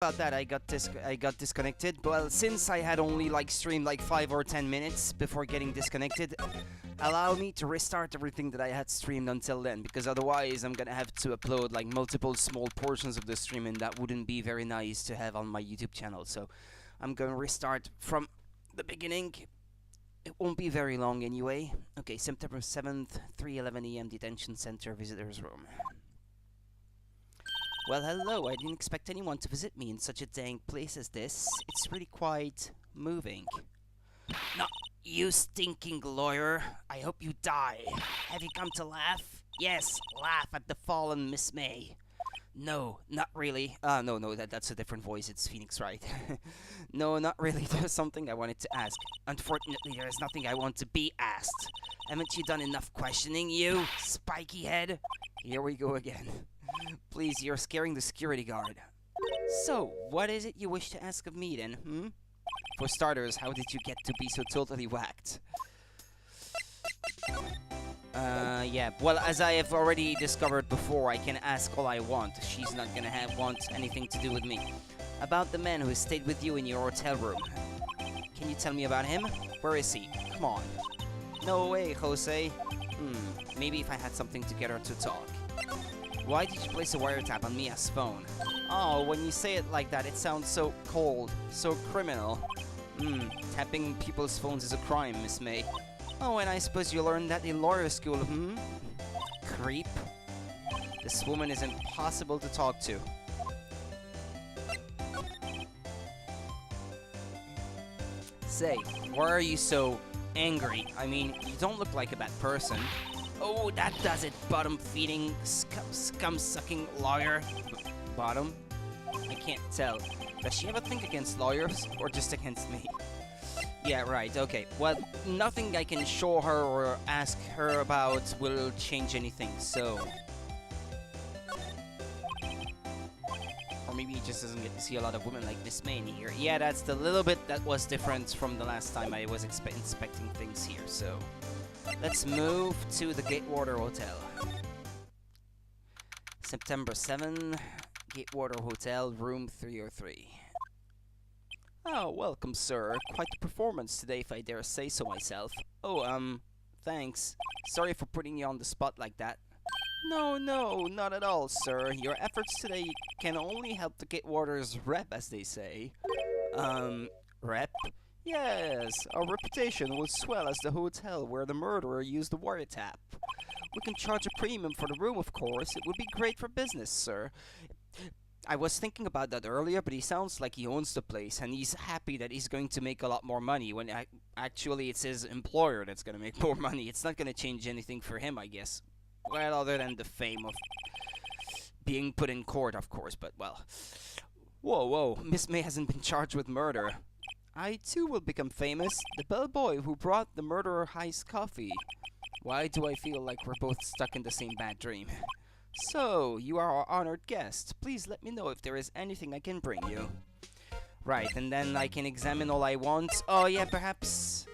About that, I got disconnected. Well, since I had only like streamed like 5 or 10 minutes before getting disconnected, allow me to restart everything that I had streamed until then, because otherwise I'm gonna have to upload like multiple small portions of the stream, and that wouldn't be very nice to have on my YouTube channel. So I'm gonna restart from the beginning. It won't be very long anyway. Okay, September 7th, 3:11 a.m. Detention Center Visitors Room. Well, hello. I didn't expect anyone to visit me in such a dang place as this. It's really quite moving. No, you stinking lawyer. I hope you die. Have you come to laugh? Yes, laugh at the fallen Miss May. No, not really. No, that's a different voice. It's Phoenix Wright. No, not really. There's something I wanted to ask. Unfortunately, there is nothing I want to be asked. Haven't you done enough questioning, you spiky head? Here we go again. Please, you're scaring the security guard. So, what is it you wish to ask of me then, hmm? For starters, how did you get to be so totally whacked? Yeah, well, as I have already discovered before, I can ask all I want. She's not gonna want anything to do with me. About the man who stayed with you in your hotel room. Can you tell me about him? Where is he? Come on. No way, Jose. Maybe if I had something to get her to talk. Why did you place a wiretap on Mia's phone? Oh, when you say it like that, it sounds so cold, so criminal. Tapping people's phones is a crime, Miss May. Oh, and I suppose you learned that in lawyer school, Creep. This woman is impossible to talk to. Say, why are you so angry? I mean, you don't look like a bad person. Oh, that does it, bottom-feeding, scum-sucking lawyer. Bottom? I can't tell. Does she have a thing against lawyers, or just against me? Yeah, right, okay. Well, nothing I can show her or ask her about will change anything, so... Or maybe he just doesn't get to see a lot of women like Miss May in here. Yeah, that's the little bit that was different from the last time I was inspecting things here, so... Let's move to the Gatewater Hotel. September 7, Gatewater Hotel, room 303. Oh, welcome, sir. Quite the performance today, if I dare say so myself. Oh, thanks. Sorry for putting you on the spot like that. No, not at all, sir. Your efforts today can only help the Gatewater's rep, as they say. Rep? Yes, our reputation will swell as the hotel where the murderer used the wiretap. We can charge a premium for the room, of course. It would be great for business, sir. I was thinking about that earlier, but he sounds like he owns the place, and he's happy that he's going to make a lot more money, when actually it's his employer that's going to make more money. It's not going to change anything for him, I guess. Well, other than the fame of being put in court, of course, but well. Whoa, Miss May hasn't been charged with murder. I too will become famous, the bellboy who brought the murderer iced coffee. Why do I feel like we're both stuck in the same bad dream? So, you are our honored guest. Please let me know if there is anything I can bring you. Right, and then I can examine all I want. Oh yeah, perhaps...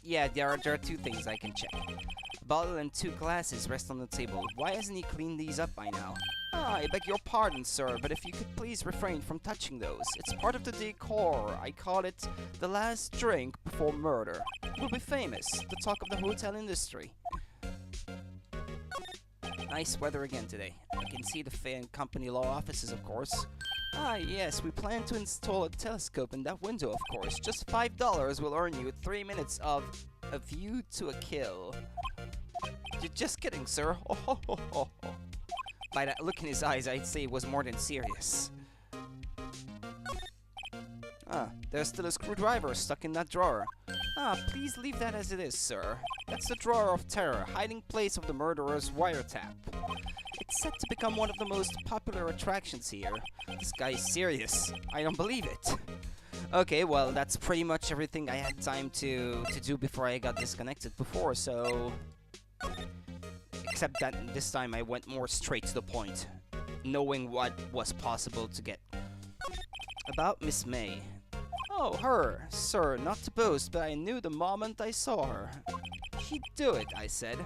Yeah, there are 2 things I can check. A bottle and 2 glasses rest on the table. Why hasn't he cleaned these up by now? Ah, I beg your pardon, sir, but if you could please refrain from touching those. It's part of the decor. I call it the last drink before murder. We'll be famous, the talk of the hotel industry. Nice weather again today. I can see the Fay & Company law offices, of course. Ah, yes, we plan to install a telescope in that window, of course. Just $5 will earn you 3 minutes of a view to a kill. You're just kidding, sir. Oh, ho, ho, ho, ho. By that look in his eyes, I'd say it was more than serious. Ah, there's still a screwdriver stuck in that drawer. Ah, please leave that as it is, sir. That's the drawer of terror, hiding place of the murderer's wiretap. It's set to become one of the most popular attractions here. This guy's serious. I don't believe it. Okay, well, that's pretty much everything I had time to do before I got disconnected before, so... Except that this time I went more straight to the point, knowing what was possible to get. About Miss May. Oh, her. Sir, not to boast, but I knew the moment I saw her. She'd do it, I said.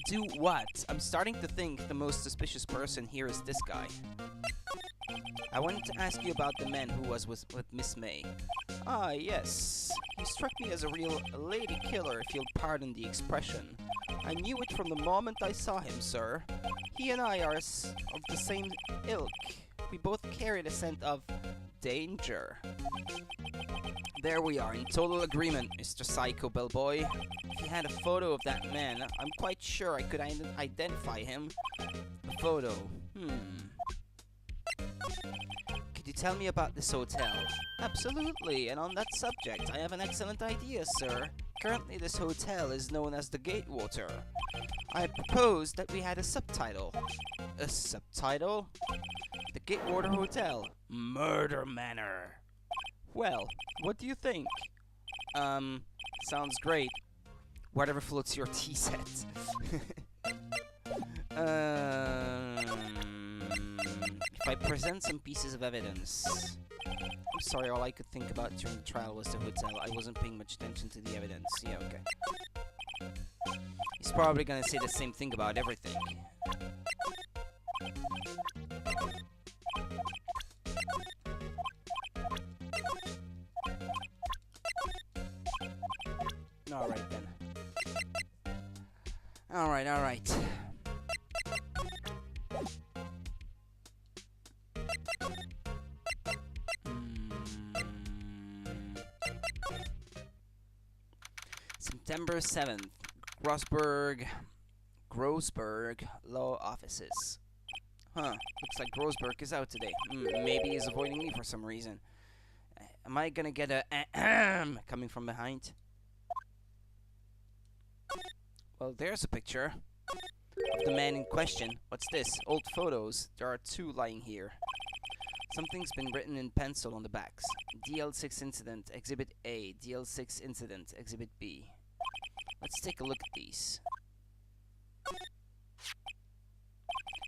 Do what? I'm starting to think the most suspicious person here is this guy. I wanted to ask you about the man who was with Miss May. Ah, yes. He struck me as a real lady killer, if you'll pardon the expression. I knew it from the moment I saw him, sir. He and I are of the same ilk. We both carry the scent of danger. There we are, in total agreement, Mr. Psycho Bellboy. If you had a photo of that man, I'm quite sure I could identify him. A photo. Could you tell me about this hotel? Absolutely, and on that subject, I have an excellent idea, sir. Currently, this hotel is known as the Gatewater. I proposed that we had a subtitle. A subtitle? The Gatewater Hotel. Murder Manor. Well, what do you think? Sounds great. Whatever floats your tea set. If I present some pieces of evidence... I'm sorry, all I could think about during the trial was the hotel. I wasn't paying much attention to the evidence. Yeah, okay. He's probably gonna say the same thing about everything. Alright then. Alright. September 7th, Grossberg Law Offices. Huh, looks like Grossberg is out today. Maybe he's avoiding me for some reason. Am I gonna get a coming from behind? Well, there's a picture of the man in question. What's this? Old photos. There are two lying here. Something's been written in pencil on the backs. DL6 Incident, Exhibit A. DL6 Incident, Exhibit B. Let's take a look at these.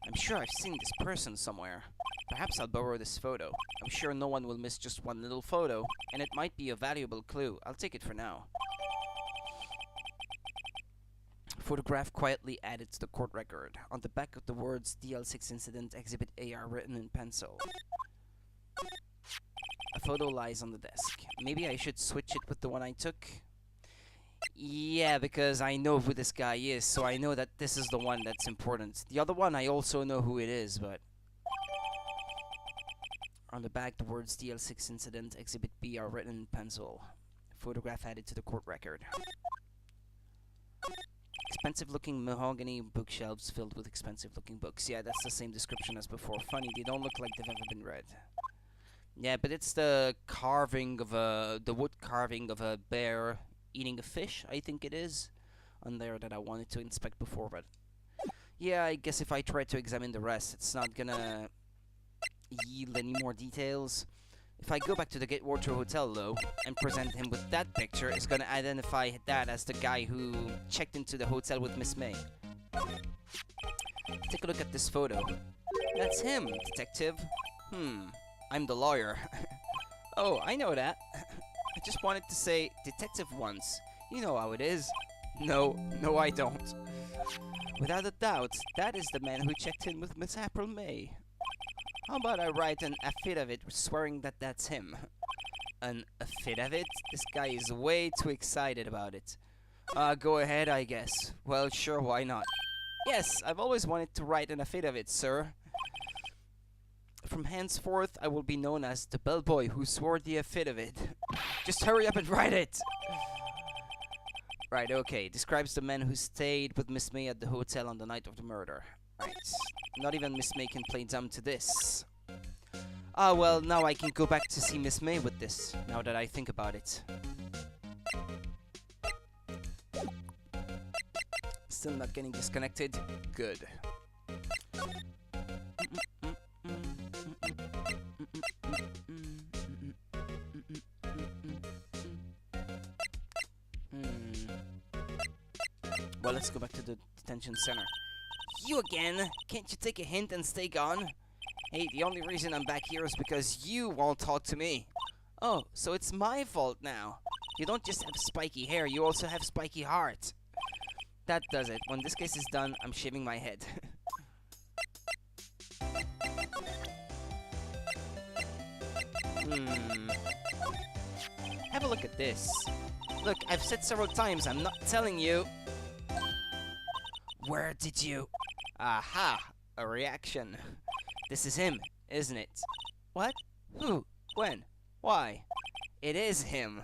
I'm sure I've seen this person somewhere. Perhaps I'll borrow this photo. I'm sure no one will miss just one little photo, and it might be a valuable clue. I'll take it for now. Photograph quietly added to the court record. On the back of the words DL6 Incident Exhibit A are written in pencil. A photo lies on the desk. Maybe I should switch it with the one I took? Yeah, because I know who this guy is, so I know that this is the one that's important. The other one, I also know who it is, but... On the back, the words DL6 Incident Exhibit B are written in pencil. Photograph added to the court record. Expensive-looking mahogany bookshelves filled with expensive-looking books. Yeah, that's the same description as before. Funny, they don't look like they've ever been read. Yeah, but it's the carving of the wood carving of a bear eating a fish, I think it is, on there that I wanted to inspect before, but... Yeah, I guess if I try to examine the rest, it's not gonna yield any more details. If I go back to the Gatewater Hotel, though, and present him with that picture, it's gonna identify that as the guy who checked into the hotel with Miss May. Take a look at this photo. That's him, detective. I'm the lawyer. Oh, I know that. I just wanted to say detective once. You know how it is. No, I don't. Without a doubt, that is the man who checked in with Miss April May. How about I write an affidavit swearing that that's him? An affidavit? This guy is way too excited about it. Go ahead, I guess. Well, sure, why not? Yes, I've always wanted to write an affidavit, sir. From henceforth, I will be known as the bellboy who swore the affidavit. Just hurry up and write it! Right, okay. Describes the man who stayed with Miss May at the hotel on the night of the murder. Right. Not even Miss May can play dumb to this. Ah, well, now I can go back to see Miss May with this, now that I think about it. Still not getting disconnected? Good. Well, let's go back to the detention center. You again? Can't you take a hint and stay gone? Hey, the only reason I'm back here is because you won't talk to me. Oh, so it's my fault now. You don't just have spiky hair, you also have spiky heart. That does it. When this case is done, I'm shaving my head. Have a look at this. Look, I've said several times, I'm not telling you. Where did you... Aha! A reaction. This is him, isn't it? What? Who? When? Why? It is him.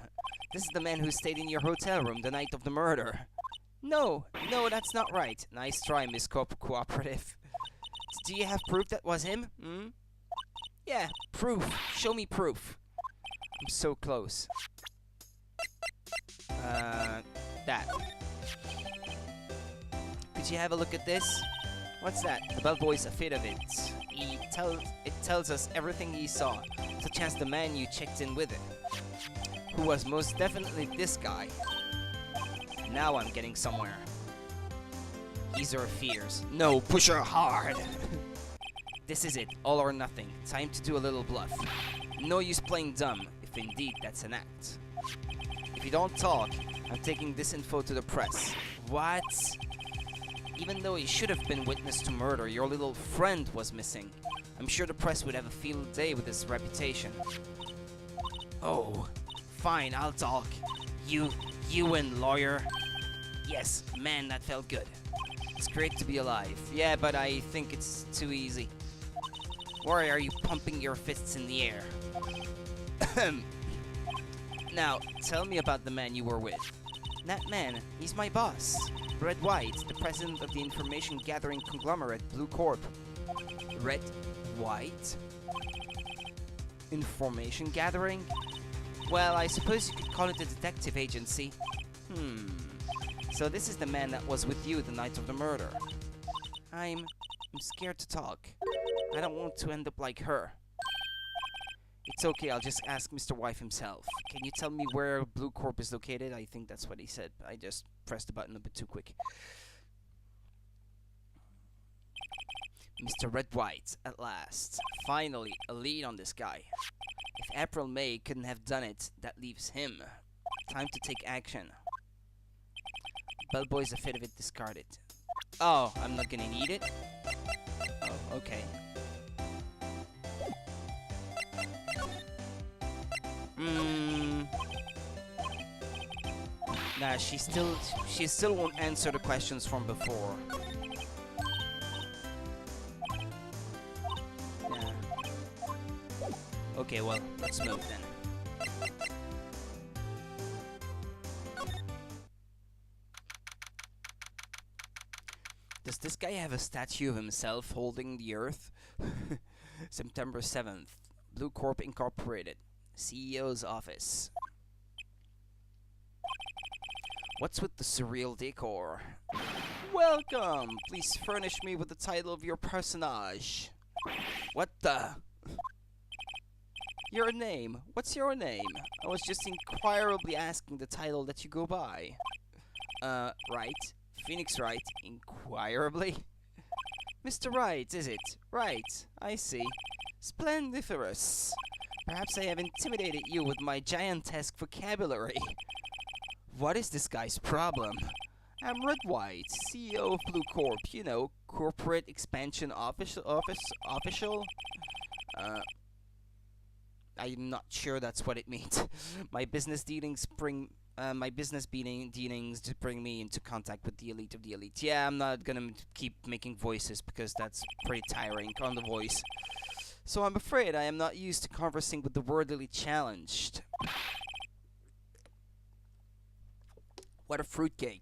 This is the man who stayed in your hotel room the night of the murder. No, that's not right. Nice try, Miss Cooperative. Do you have proof that was him? Yeah, proof. Show me proof. I'm so close. That. Could you have a look at this? What's that? The bellboy's affidavit. It tells us everything he saw, such as the man you checked in with, who was most definitely this guy. Now I'm getting somewhere. Ease her fears. No, push her hard. This is it, all or nothing. Time to do a little bluff. No use playing dumb, if indeed that's an act. If you don't talk, I'm taking this info to the press. What? Even though he should have been witness to murder, your little friend was missing. I'm sure the press would have a field day with his reputation. Oh, fine, I'll talk. You win, lawyer. Yes, man, that felt good. It's great to be alive. Yeah, but I think it's too easy. Why are you pumping your fists in the air? Now, tell me about the man you were with. That man, he's my boss. Wright, the president of the information gathering conglomerate Blue Corp. Wright? Information gathering? Well, I suppose you could call it a detective agency. So this is the man that was with you the night of the murder. I'm scared to talk. I don't want to end up like her. It's okay, I'll just ask Mr. Wife himself. Can you tell me where Blue Corp is located? I think that's what he said. I just pressed the button a bit too quick. Mr. Wright, at last. Finally, a lead on this guy. If April May couldn't have done it, that leaves him. Time to take action. Bellboy's affidavit discarded. Oh, I'm not gonna need it? Oh, okay. Nah, she still won't answer the questions from before. Yeah. Okay, well, let's move then. Does this guy have a statue of himself holding the earth? September 7th. Blue Corp Incorporated. CEO's office. What's with the surreal decor? Welcome! Please furnish me with the title of your personage. What the? Your name. What's your name? I was just inquirably asking the title that you go by. Wright? Phoenix Wright? Inquirably? Mr. Wright, is it? Right, I see. Splendiferous. Perhaps I have intimidated you with my giantesque vocabulary. What is this guy's problem? I'm Wright, CEO of Blue Corp, you know, corporate expansion official? I'm not sure that's what it means. My business dealings bring to bring me into contact with the elite of the elite. Yeah, I'm not gonna keep making voices because that's pretty tiring on the voice. So I'm afraid I am not used to conversing with the worldly challenged. What a fruitcake.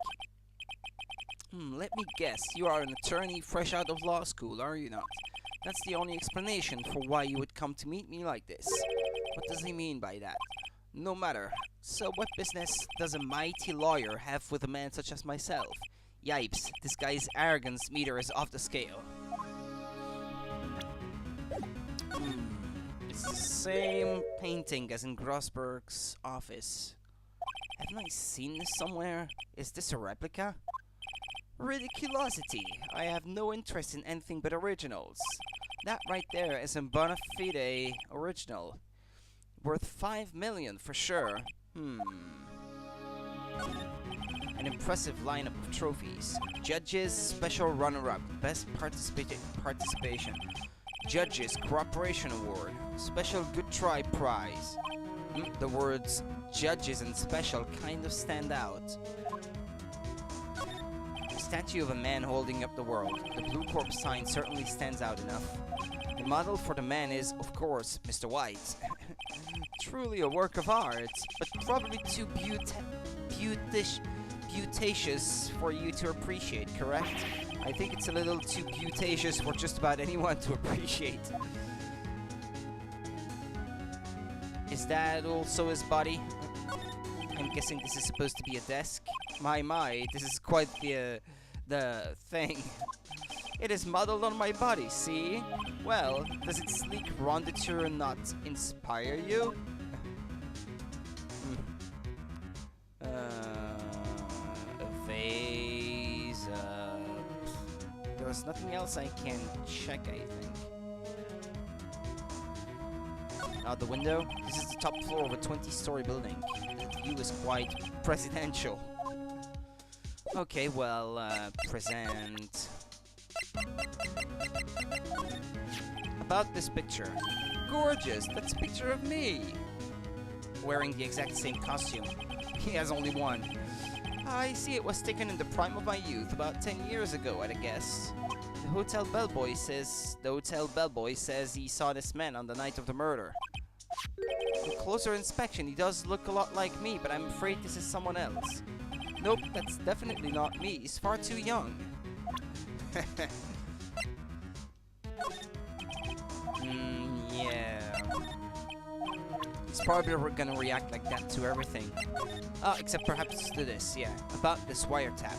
Let me guess, you are an attorney fresh out of law school, are you not? That's the only explanation for why you would come to meet me like this. What does he mean by that? No matter. So what business does a mighty lawyer have with a man such as myself? Yipes, this guy's arrogance meter is off the scale. It's the same painting as in Grossberg's office. Haven't I seen this somewhere? Is this a replica? Ridiculosity! I have no interest in anything but originals. That right there is a bona fide original. Worth 5 million for sure. An impressive lineup of trophies. Judges, special runner-up, best participation. Judges, Cooperation Award, Special Good Try Prize. The words judges and special kind of stand out. A statue of a man holding up the world. The Blue Corp sign certainly stands out enough. The model for the man is, of course, Mr. White. Truly a work of art, but probably too beauticious for you to appreciate, correct? I think it's a little too beauticious for just about anyone to appreciate. Is that also his body? I'm guessing this is supposed to be a desk. My, this is quite the thing. It is modeled on my body, see? Well, does its sleek ronditure not inspire you? A vase, there's nothing else I can check, I think. The window? This is the top floor of a 20-story building. The view is quite presidential. Okay, well, present. About this picture. Gorgeous! That's a picture of me! Wearing the exact same costume. He has only one. I see it was taken in the prime of my youth, about 10 years ago, I'd guess. The hotel bellboy says he saw this man on the night of the murder. On closer inspection, he does look a lot like me, but I'm afraid this is someone else. Nope, that's definitely not me. He's far too young. Yeah. He's probably gonna react like that to everything. Except perhaps to this, yeah. About this wiretap.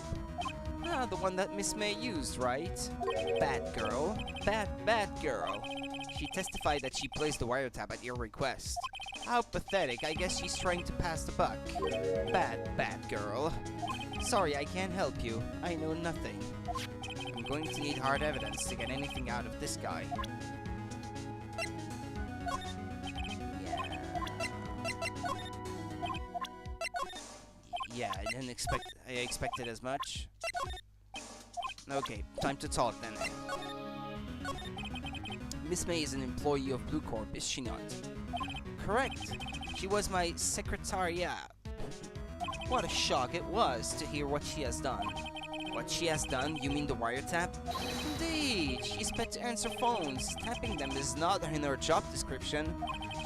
The one that Miss May used, right? Bad girl. Bad girl. She testified that she placed the wiretap at your request. How pathetic. I guess she's trying to pass the buck. Bad girl. Sorry, I can't help you. I know nothing. I'm going to need hard evidence to get anything out of this guy. Yeah, I expected as much. Okay, time to talk then. Miss May is an employee of Blue Corp, is she not? Correct. She was my secretary. What a shock it was to hear what she has done. What she has done? You mean the wiretap? Indeed, she's paid to answer phones. Tapping them is not in her job description.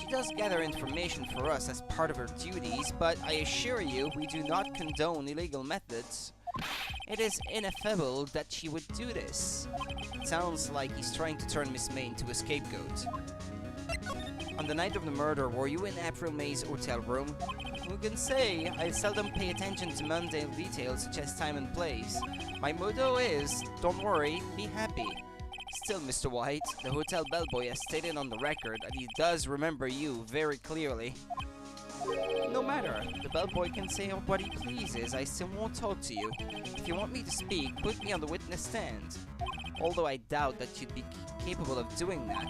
She does gather information for us as part of her duties, but I assure you, we do not condone illegal methods. It is ineffable that she would do this. It sounds like he's trying to turn Miss May into a scapegoat. On the night of the murder, were you in April May's hotel room? Who can say? I seldom pay attention to mundane details such as time and place. My motto is, don't worry, be happy. Still, Mr. White, the hotel bellboy has stated on the record that he does remember you very clearly. No matter, the bellboy can say what he pleases, I still won't talk to you. If you want me to speak, put me on the witness stand. Although I doubt that you'd be capable of doing that.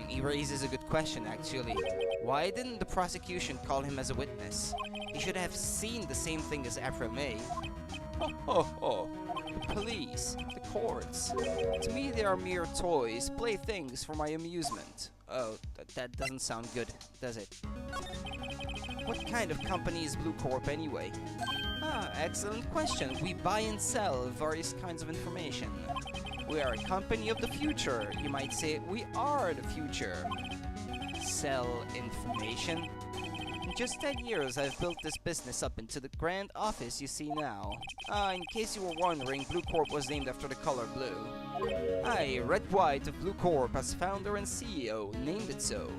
He raises a good question, actually. Why didn't the prosecution call him as a witness? He should have seen the same thing as April May. The police, the courts. To me, they are mere toys, playthings for my amusement. Oh, that doesn't sound good, does it? What kind of company is Blue Corp anyway? Excellent question. We buy and sell various kinds of information. We are a company of the future. You might say we are the future. Sell information? In just 10 years, I've built this business up into the grand office you see now. In case you were wondering, Blue Corp was named after the color blue. I, Red White of Blue Corp, as founder and CEO, named it so.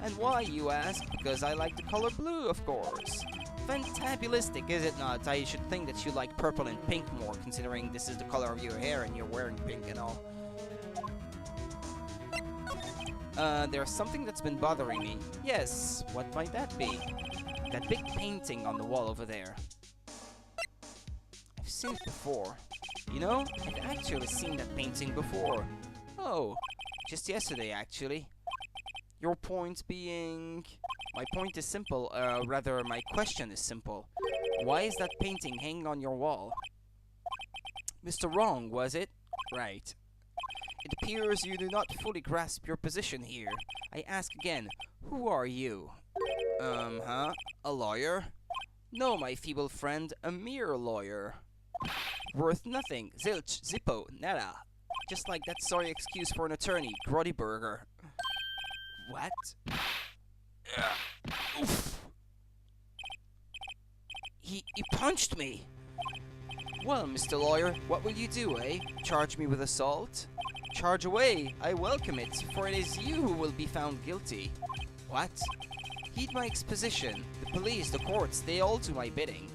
And why, you ask? Because I like the color blue, of course. Fantabulistic, is it not? I should think that you like purple and pink more, considering this is the color of your hair and you're wearing pink and all. There's something that's been bothering me. Yes, what might that be? That big painting on the wall over there. I've seen it before. You know, I've actually seen that painting before. Oh, just yesterday, actually. Your point being... My point is simple, rather, my question is simple. Why is that painting hanging on your wall? Mr. Wrong, was it? Right. It appears you do not fully grasp your position here. I ask again, who are you? A lawyer? No, my feeble friend, a mere lawyer. Worth nothing. Zilch, zippo, nada. Just like that sorry excuse for an attorney, Grotty Burger. What? Oof. He punched me! Well, Mr. Lawyer, what will you do, eh? Charge me with assault? Charge away, I welcome it, for it is you who will be found guilty. What? Heed my exposition. The police, the courts, they all do my bidding.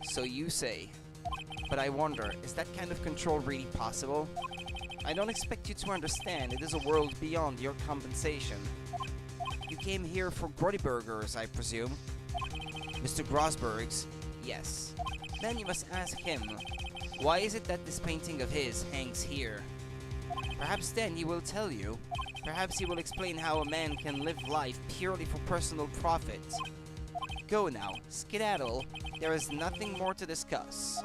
So you say. But I wonder, is that kind of control really possible? I don't expect you to understand, it is a world beyond your compensation. You came here for Grotty Burgers, I presume? Mr. Grosberg's? Yes. Then you must ask him, why is it that this painting of his hangs here? Perhaps then he will tell you. Perhaps he will explain how a man can live life purely for personal profit. Go now, skedaddle. There is nothing more to discuss.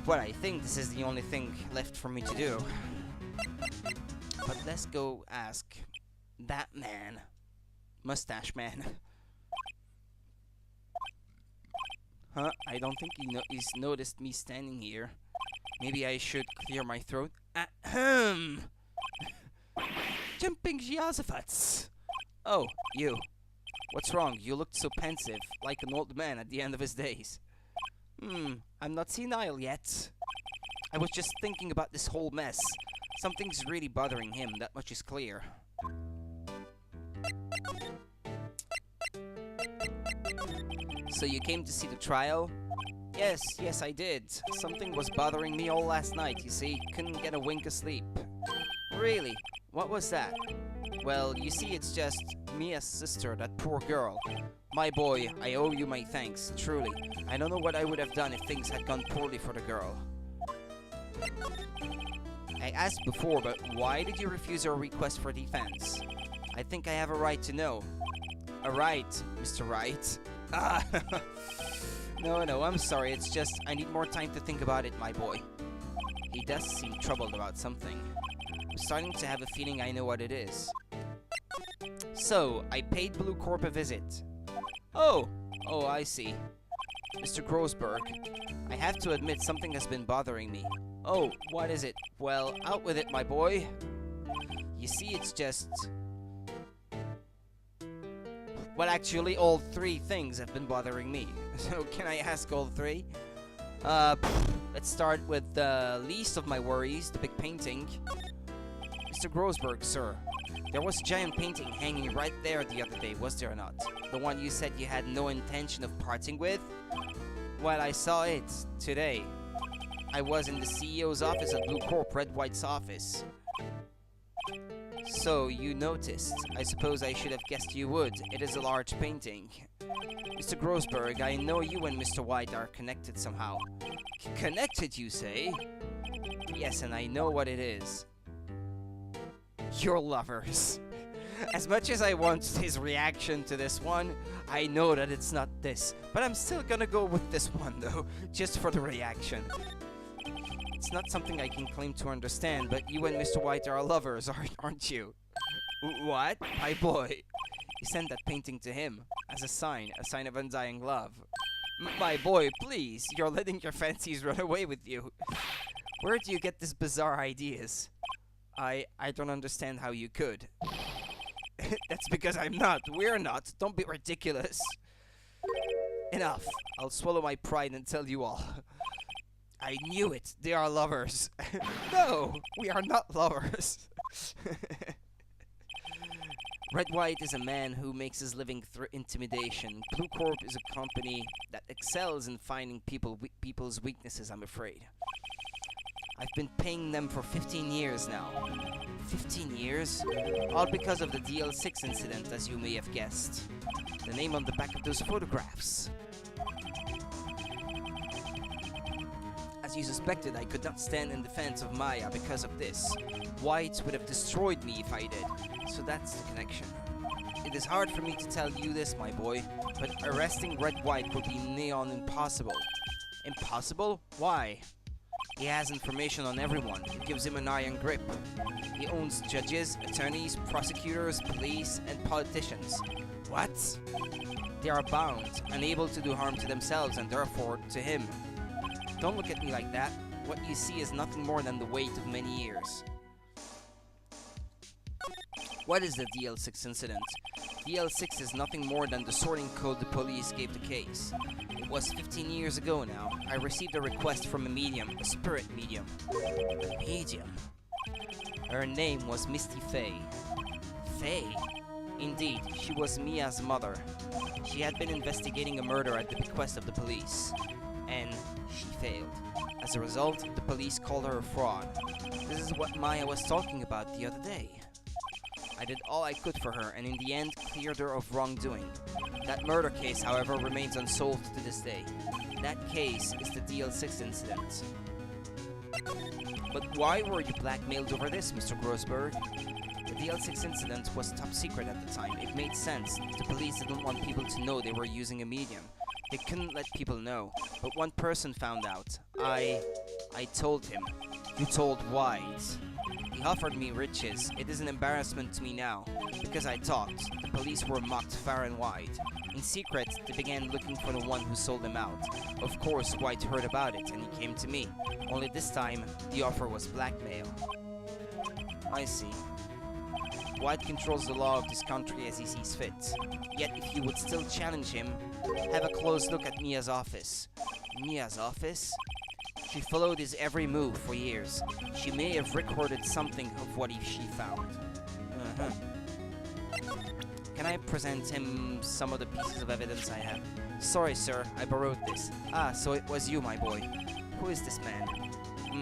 Well, I think this is the only thing left for me to do. But let's go ask that man. Mustache man. Huh? I don't think he's noticed me standing here. Maybe I should clear my throat. Ahem! Jumping Jehoshaphat! Oh, you. What's wrong? You looked so pensive, like an old man at the end of his days. I'm not senile yet. I was just thinking about this whole mess. Something's really bothering him, that much is clear. So you came to see the trial? Yes, I did. Something was bothering me all last night, you see. Couldn't get a wink of sleep. Really? What was that? Well, you see, it's just Mia's sister, that poor girl. My boy, I owe you my thanks, truly. I don't know what I would have done if things had gone poorly for the girl. I asked before, but why did you refuse her request for defense? I think I have a right to know. A right, Mr. Wright. Ah, no, I'm sorry, it's just I need more time to think about it, my boy. He does seem troubled about something. I'm starting to have a feeling I know what it is. So, I paid Blue Corp a visit. Oh, I see. Mr. Grosberg, I have to admit something has been bothering me. Oh, what is it? Well, out with it, my boy. You see, it's just... Well, actually, all three things have been bothering me. So, can I ask all three? Let's start with the least of my worries, the big painting. Mr. Grosberg, sir, there was a giant painting hanging right there the other day, was there not? The one you said you had no intention of parting with? Well, I saw it today. I was in the CEO's office at Blue Corp, Red White's office. So, you noticed. I suppose I should have guessed you would. It is a large painting. Mr. Grosberg, I know you and Mr. White are connected somehow. Connected, you say? Yes, and I know what it is. You're lovers. As much as I want his reaction to this one, I know that it's not this. But I'm still gonna go with this one, though, just for the reaction. It's not something I can claim to understand, but you and Mr. White are lovers, aren't you? What? My boy. You sent that painting to him, as a sign of undying love. My boy, please, you're letting your fancies run away with you. Where do you get these bizarre ideas? I don't understand how you could. That's because I'm not. We're not. Don't be ridiculous. Enough. I'll swallow my pride and tell you all. I knew it. They are lovers. No, we are not lovers. Red White is a man who makes his living through intimidation. Blue Corp is a company that excels in finding people's weaknesses, I'm afraid. I've been paying them for 15 years now. 15 years? All because of the DL6 incident, as you may have guessed. The name on the back of those photographs. As you suspected, I could not stand in defense of Maya because of this. White would have destroyed me if I did. So that's the connection. it is hard for me to tell you this, my boy, but arresting Wright would be neon impossible. Impossible? Why? He has information on everyone. It gives him an iron grip. He owns judges, attorneys, prosecutors, police, and politicians. What? They are bound, unable to do harm to themselves and therefore to him. Don't look at me like that. What you see is nothing more than the weight of many years. What is the DL6 incident? DL6 is nothing more than the sorting code the police gave the case. It was 15 years ago now. I received a request from a medium, a spirit medium. A medium? Her name was Misty Faye. Faye? Indeed, she was Mia's mother. She had been investigating a murder at the bequest of the police. And she failed. As a result, the police called her a fraud. This is what Maya was talking about the other day. I did all I could for her, and in the end, cleared her of wrongdoing. That murder case, however, remains unsolved to this day. That case is the DL6 incident. But why were you blackmailed over this, Mr. Grossberg? The DL6 incident was top secret at the time. It made sense. The police didn't want people to know they were using a medium. They couldn't let people know. But one person found out. I told him. You told Wright. He offered me riches. It is an embarrassment to me now. Because I talked. The police were mocked far and wide. In secret, they began looking for the one who sold them out. Of course, Wright heard about it, and he came to me. Only this time, the offer was blackmail. I see. Wright controls the law of this country as he sees fit. Yet, if you would still challenge him, have a close look at Mia's office. Mia's office? She followed his every move for years. She may have recorded something of what she found. Can I present him some of the pieces of evidence I have? Sorry, sir, I borrowed this. Ah, so it was you, my boy. Who is this man?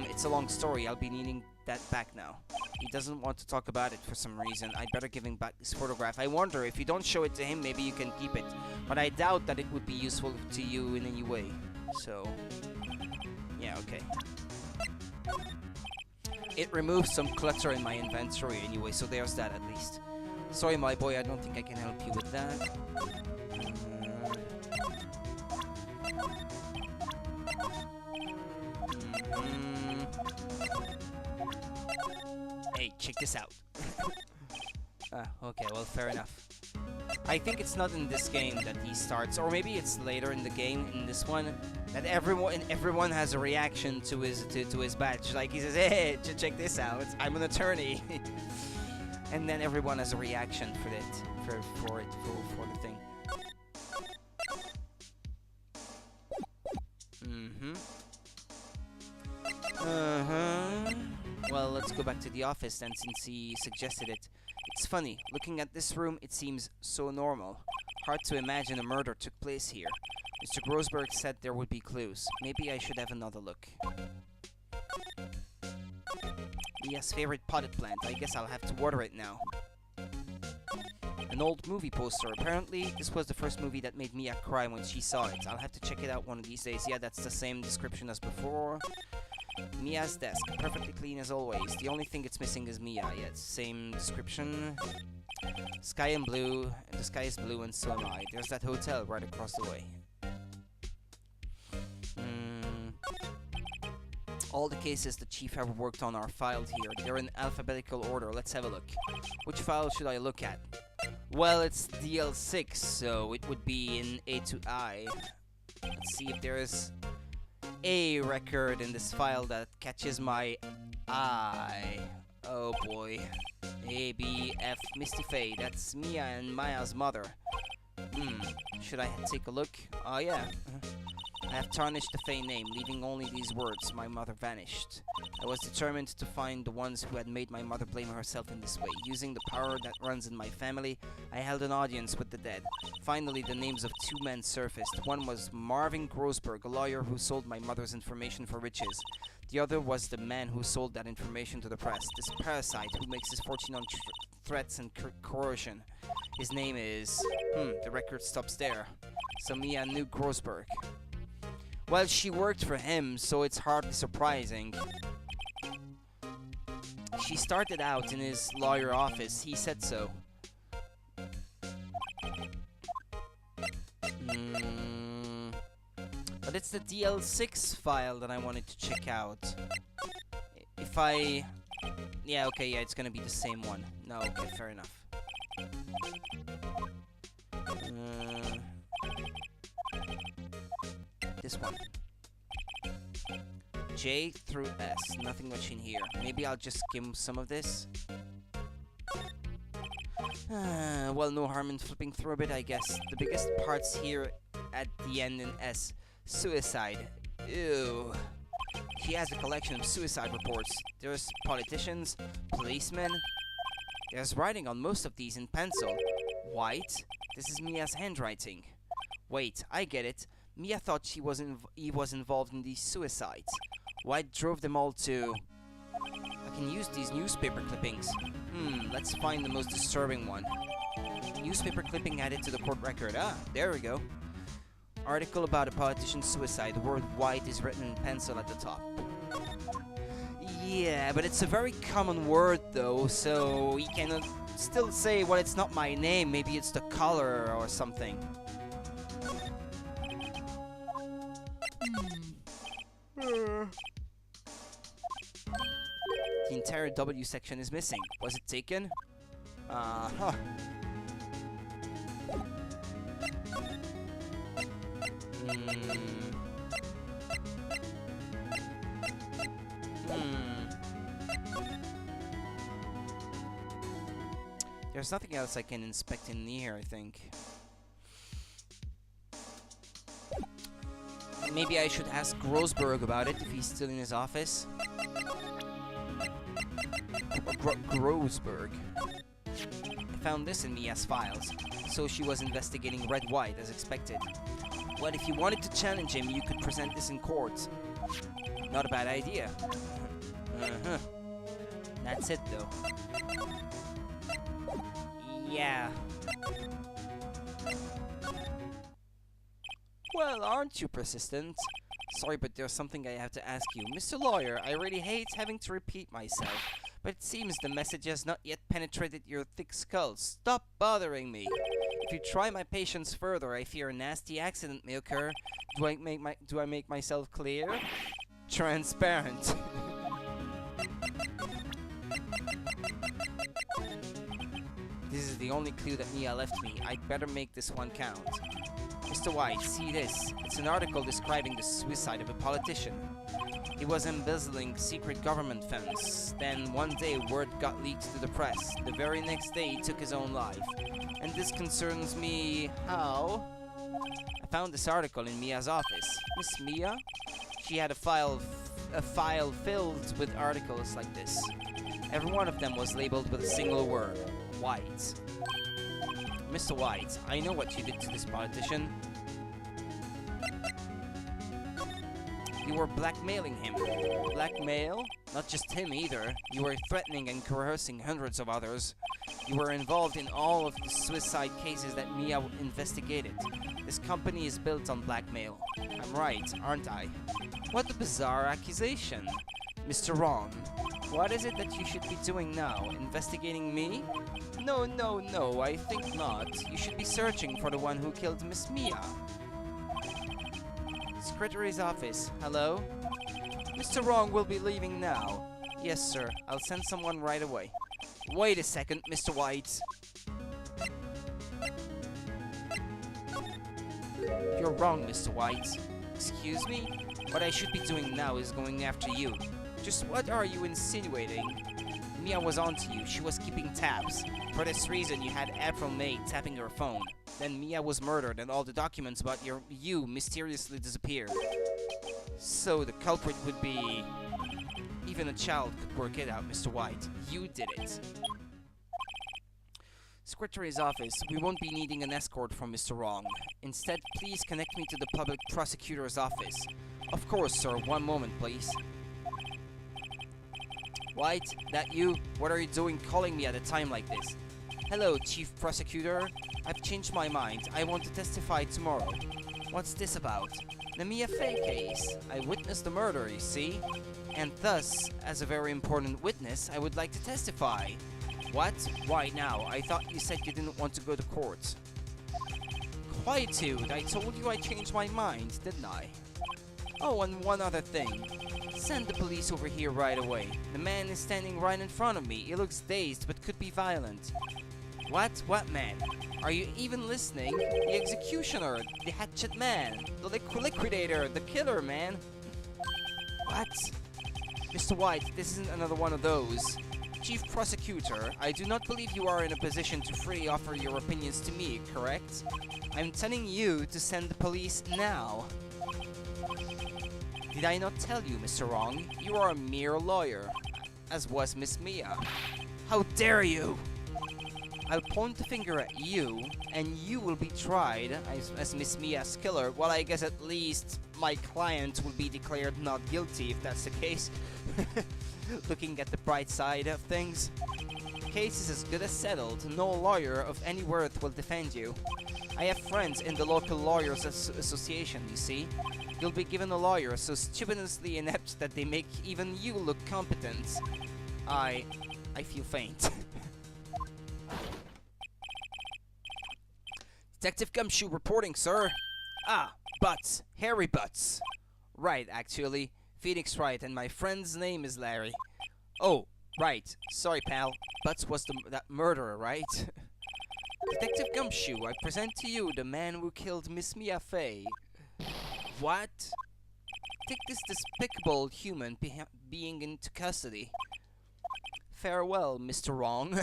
It's a long story. I'll be needing that back now. He doesn't want to talk about it for some reason. I'd better give him back this photograph. I wonder, if you don't show it to him, maybe you can keep it. But I doubt that it would be useful to you in any way. So, yeah, okay. It removes some clutter in my inventory anyway, so there's that at least. Sorry, my boy, I don't think I can help you with that. Hey, check this out. Okay, well, fair enough. I think it's not in this game that he starts, or maybe it's later in the game, in this one, that everyone has a reaction to his badge. Like, he says, hey, check this out, I'm an attorney. And then everyone has a reaction for it, for the thing. Well, let's go back to the office then, since he suggested it. It's funny, looking at this room, it seems so normal. Hard to imagine a murder took place here. Mr. Grossberg said there would be clues. Maybe I should have another look. Mia's favorite potted plant. I guess I'll have to water it now. An old movie poster. Apparently, this was the first movie that made Mia cry when she saw it. I'll have to check it out one of these days. Yeah, that's the same description as before. Mia's desk. Perfectly clean as always. The only thing it's missing is Mia. Yeah, it's same description. Sky and blue. The sky is blue and so am I. There's that hotel right across the way. All the cases the chief ever worked on are filed here. They're in alphabetical order. Let's have a look. Which file should I look at? Well, it's DL6, so it would be in A to I. Let's see if there is a record in this file that catches my eye. Oh boy. A, B, F, Misty Faye. That's Mia and Maya's mother. Should I take a look? Oh yeah. I have tarnished the Faye name, leaving only these words, my mother vanished. I was determined to find the ones who had made my mother blame herself in this way. Using the power that runs in my family, I held an audience with the dead. Finally, the names of two men surfaced. One was Marvin Grossberg, a lawyer who sold my mother's information for riches. The other was the man who sold that information to the press, this parasite who makes his fortune on threats and coercion. His name is... the record stops there. So Mia knew Grossberg. Well, she worked for him, so it's hardly surprising. She started out in his lawyer office, he said so. But it's the DL6 file that I wanted to check out. If I... Yeah, okay, yeah, it's gonna be the same one. No, okay, fair enough. This one. J through S. Nothing much in here. Maybe I'll just skim some of this. Well, no harm in flipping through a bit, I guess. The biggest parts here at the end in S. Suicide. Ew. She has a collection of suicide reports. There's politicians, policemen. There's writing on most of these in pencil. White. This is Mia's handwriting. Wait, I get it. Mia thought he was involved in these suicides. White drove them all to... I can use these newspaper clippings. Let's find the most disturbing one. Newspaper clipping added to the court record. Ah, there we go. Article about a politician's suicide. The word white is written in pencil at the top. Yeah, but it's a very common word though, so he cannot still say, well, it's not my name, maybe it's the color or something. The entire W section is missing. Was it taken? Huh. There's nothing else I can inspect in here, I think. Maybe I should ask Grossberg about it, if he's still in his office. Grossberg. I found this in Mia's files, so she was investigating Red White, as expected. Well, if you wanted to challenge him, you could present this in court. Not a bad idea. That's it, though. Yeah. Well, aren't you persistent? Sorry, but there's something I have to ask you. Mr. Lawyer, I really hate having to repeat myself, but it seems the message has not yet penetrated your thick skull. Stop bothering me. If you try my patience further, I fear a nasty accident may occur. Do I make myself clear? Transparent. This is the only clue that Mia left me. I'd better make this one count. Mr. White, see this. It's an article describing the suicide of a politician. He was embezzling secret government funds. Then one day word got leaked to the press. The very next day he took his own life. And this concerns me... how? I found this article in Mia's office. Miss Mia? She had a file filled with articles like this. Every one of them was labeled with a single word. White. Mr. White, I know what you did to this politician. You were blackmailing him. Blackmail? Not just him either. You were threatening and coercing hundreds of others. You were involved in all of the suicide cases that Mia investigated. This company is built on blackmail. I'm right, aren't I? What a bizarre accusation. Mr. Wrong, what is it that you should be doing now? Investigating me? No, I think not. You should be searching for the one who killed Miss Mia. Secretary's office. Hello? Mr. Wrong will be leaving now. Yes, sir. I'll send someone right away. Wait a second, Mr. White. You're wrong, Mr. White. Excuse me? What I should be doing now is going after you. Just what are you insinuating? Mia was onto you. She was keeping tabs. For this reason, you had April May tapping your phone. Then Mia was murdered and all the documents about you mysteriously disappeared. So the culprit would be... Even a child could work it out, Mr. White. You did it. Secretary's office. We won't be needing an escort from Mr. Wrong. Instead, please connect me to the public prosecutor's office. Of course, sir. One moment, please. White, that you? What are you doing calling me at a time like this? Hello, Chief Prosecutor. I've changed my mind. I want to testify tomorrow. What's this about? The Mia Fey case. I witnessed the murder, you see? And thus, as a very important witness, I would like to testify. What? Why now? I thought you said you didn't want to go to court. Quietude, I told you I changed my mind, didn't I? Oh, and one other thing. Send the police over here right away. The man is standing right in front of me. He looks dazed, but could be violent. What? What man? Are you even listening? The executioner, the hatchet man, the liquidator, the killer, man. What? Mr. White, this isn't another one of those. Chief Prosecutor, I do not believe you are in a position to freely offer your opinions to me, correct? I'm telling you to send the police now. Did I not tell you, Mr. Wrong? You are a mere lawyer, as was Miss Mia. How dare you! I'll point the finger at you, and you will be tried as Miss Mia's killer. Well, I guess at least my client will be declared not guilty if that's the case. Looking at the bright side of things. The case is as good as settled. No lawyer of any worth will defend you. I have friends in the local lawyers association, you see. You'll be given a lawyer so stupendously inept that they make even you look competent. I feel faint. Detective Gumshoe reporting, sir. Ah, Butts. Harry Butts. Right, actually. Phoenix Wright, and my friend's name is Larry. Oh, right. Sorry, pal. Butts was that murderer, right? Detective Gumshoe, I present to you the man who killed Miss Mia Fey. What? Take this despicable human being into custody. Farewell, Mr. Wrong.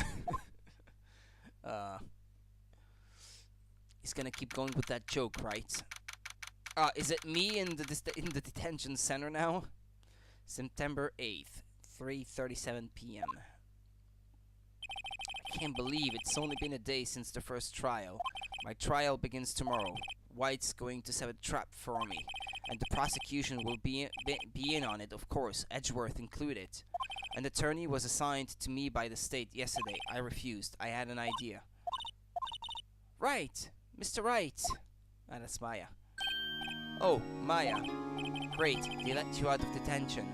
He's gonna keep going with that joke, right? Is it me in the detention center now? September 8th, 3:37 p.m. I can't believe it's only been a day since the first trial. My trial begins tomorrow. White's going to set a trap for me, and the prosecution will be in on it, of course, Edgeworth included. An attorney was assigned to me by the state yesterday. I refused. I had an idea. Right! Mr. Wright! Ah, that's Maya. Oh, Maya. Great, they let you out of detention.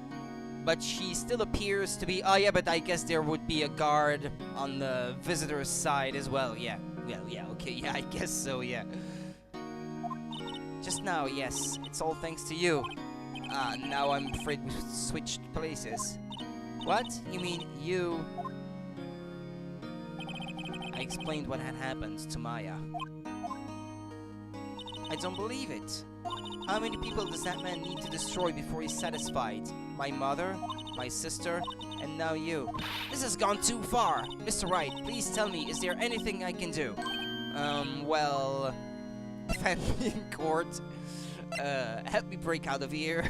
But she still appears to be... Oh yeah, but I guess there would be a guard on the visitor's side as well. Yeah, okay, yeah, I guess so, yeah. Just now, yes, it's all thanks to you. Now I'm afraid we've switched places. What? You mean you... I explained what had happened to Maya. I don't believe it. How many people does that man need to destroy before he's satisfied? My mother, my sister, and now you. This has gone too far. Mr. Wright, please tell me, is there anything I can do? Well... defend me in court. Help me break out of here.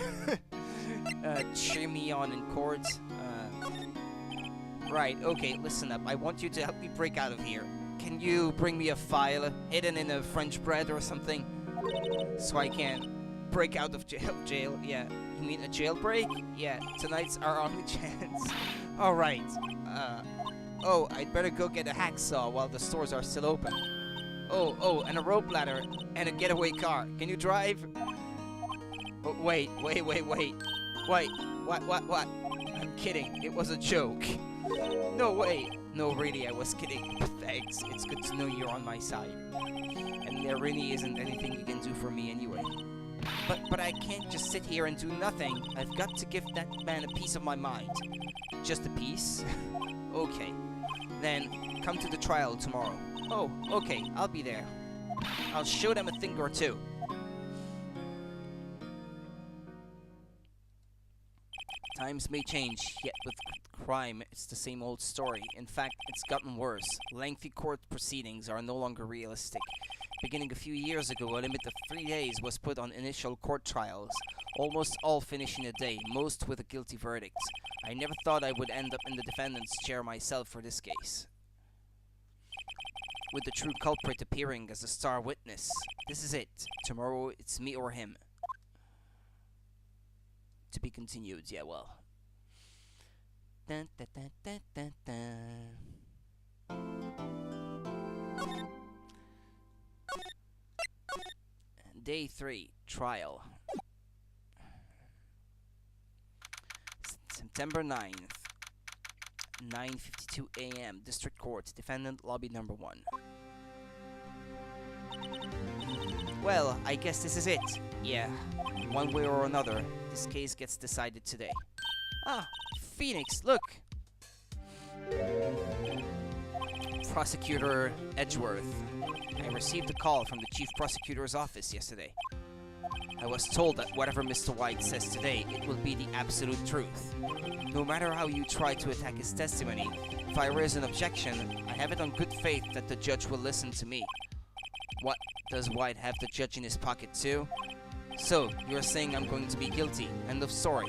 Cheer me on in court. Right, okay, listen up. I want you to help me break out of here. Can you bring me a file hidden in a French bread or something? So I can break out of jail. Yeah, you mean a jailbreak? Yeah, tonight's our only chance. Alright. Oh, I'd better go get a hacksaw while the stores are still open. Oh, and a rope ladder and a getaway car. Can you drive? Oh, wait. Wait, what? I'm kidding. It was a joke. No way. No, really, I was kidding. Thanks. It's good to know you're on my side. And there really isn't anything you can do for me anyway. But I can't just sit here and do nothing. I've got to give that man a piece of my mind. Just a piece? Okay. Then, come to the trial tomorrow. Oh, okay, I'll be there. I'll show them a thing or two. Times may change, yet with crime, it's the same old story. In fact, it's gotten worse. Lengthy court proceedings are no longer realistic. Beginning a few years ago, a limit of 3 days was put on initial court trials. Almost all finish in a day, most with a guilty verdict. I never thought I would end up in the defendant's chair myself for this case, with the true culprit appearing as a star witness. This is it. Tomorrow, it's me or him. To be continued, yeah, well. Dun, dun, dun, dun, dun, dun. Day 3, trial. September 9th, 9:52 a.m. District Court, Defendant Lobby Number 1. Well, I guess this is it. Yeah, one way or another, this case gets decided today. Ah, Phoenix, look! Prosecutor Edgeworth. I received a call from the Chief Prosecutor's office yesterday. I was told that whatever Mr. White says today, it will be the absolute truth. No matter how you try to attack his testimony, if I raise an objection, I have it on good faith that the judge will listen to me. What, does White have the judge in his pocket too? So, you're saying I'm going to be guilty. End of story.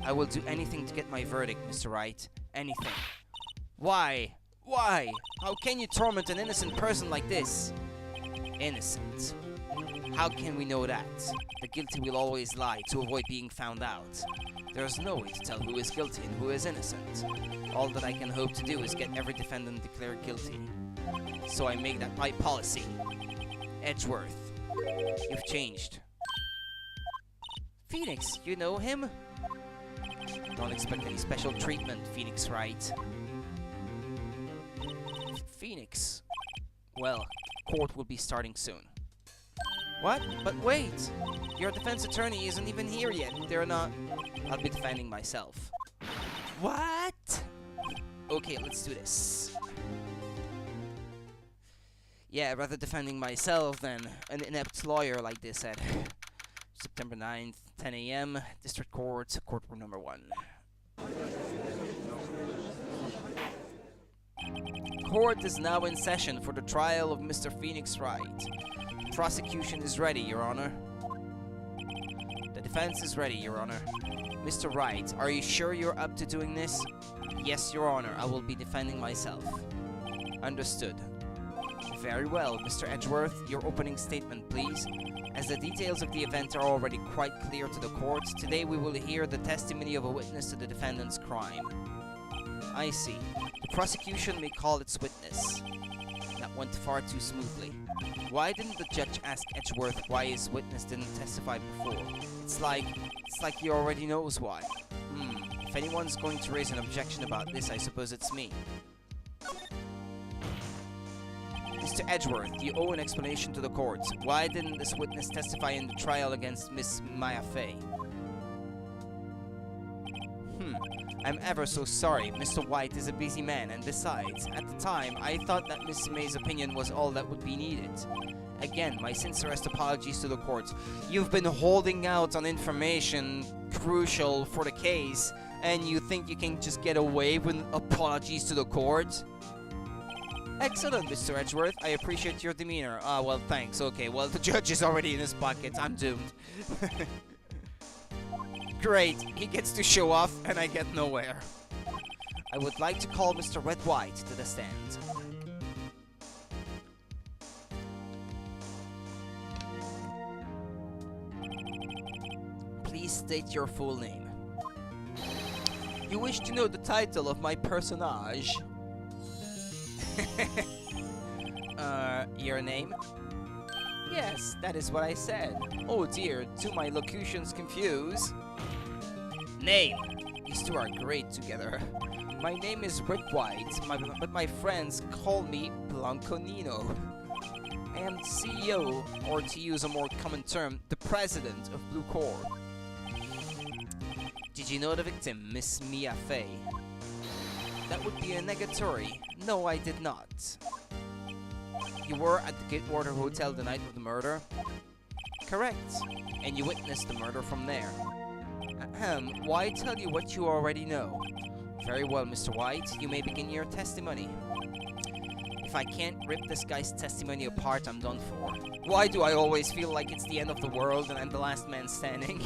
I will do anything to get my verdict, Mr. Wright. Anything. Why? Why? How can you torment an innocent person like this? Innocent. How can we know that? The guilty will always lie to avoid being found out. There's no way to tell who is guilty and who is innocent. All that I can hope to do is get every defendant declared guilty. So I make that my policy. Edgeworth, you've changed. Phoenix, you know him? Don't expect any special treatment, Phoenix Wright. Phoenix. Well, court will be starting soon. What? But wait! Your defense attorney isn't even here yet. They're not... I'll be defending myself. What? Okay, let's do this. Yeah, rather defending myself than an inept lawyer like this at September 9th, 10 a.m., District Court, Courtroom number 1. Court is now in session for the trial of Mr. Phoenix Wright. The prosecution is ready, Your Honor. The defense is ready, Your Honor. Mr. Wright, are you sure you're up to doing this? Yes, Your Honor, I will be defending myself. Understood. Very well, Mr. Edgeworth, your opening statement, please. As the details of the event are already quite clear to the court, today we will hear the testimony of a witness to the defendant's crime. I see. The prosecution may call its witness. That went far too smoothly. Why didn't the judge ask Edgeworth why his witness didn't testify before? It's like he already knows why. If anyone's going to raise an objection about this, I suppose it's me. Mr. Edgeworth, you owe an explanation to the court. Why didn't this witness testify in the trial against Miss Maya Fey? I'm ever so sorry. Mr. White is a busy man, and besides, at the time, I thought that Miss May's opinion was all that would be needed. Again, my sincerest apologies to the court. You've been holding out on information crucial for the case, and you think you can just get away with apologies to the court? Excellent, Mr. Edgeworth. I appreciate your demeanor. Ah, well, thanks. Okay, well, the judge is already in his pocket. I'm doomed. Great. He gets to show off, and I get nowhere. I would like to call Mr. Red White to the stand. Please state your full name. You wish to know the title of my personage? Your name? Yes, that is what I said. Oh dear, do my locutions confuse? Name! These two are great together. My name is Rick White, but my friends call me Blanconino. I am the CEO, or to use a more common term, the president of Blue Corps. Did you know the victim, Miss Mia Fey? That would be a negatory. No, I did not. You were at the Gatewater Hotel the night of the murder? Correct. And you witnessed the murder from there. Why tell you what you already know? Very well, Mr. White. You may begin your testimony. If I can't rip this guy's testimony apart, I'm done for. Why do I always feel like it's the end of the world and I'm the last man standing?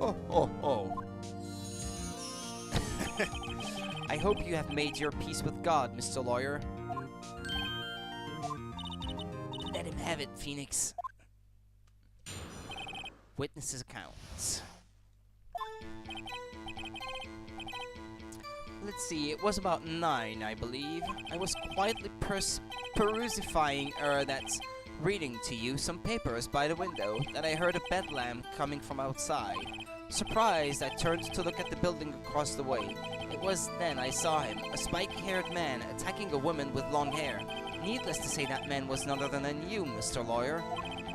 Oh. I hope you have made your peace with God, Mr. Lawyer. Let him have it, Phoenix. Witnesses' accounts. Let's see, it was about 9, I believe. I was quietly perusifying, that's reading to you some papers by the window, that I heard a bedlam coming from outside. Surprised, I turned to look at the building across the way. It was then I saw him, a spiky-haired man attacking a woman with long hair. Needless to say, that man was none other than you, Mr. Lawyer.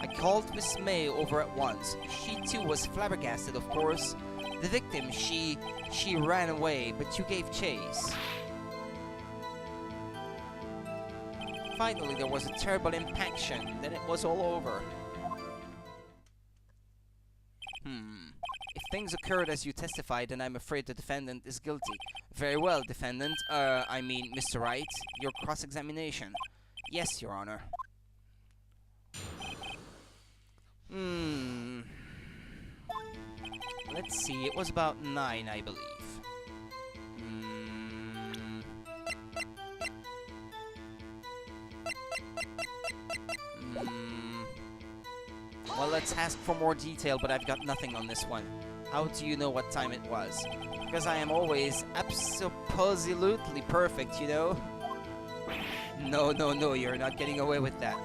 I called Miss May over at once. She too was flabbergasted, of course. The victim, she ran away, but you gave chase. Finally, there was a terrible impaction. Then it was all over. If things occurred as you testified, then I'm afraid the defendant is guilty. Very well, defendant. I mean, Mr. Wright, your cross-examination. Yes, Your Honor. Let's see, it was about 9, I believe. Well, let's ask for more detail, but I've got nothing on this one. How do you know what time it was? Because I am always absolutely perfect, you know? No, you're not getting away with that.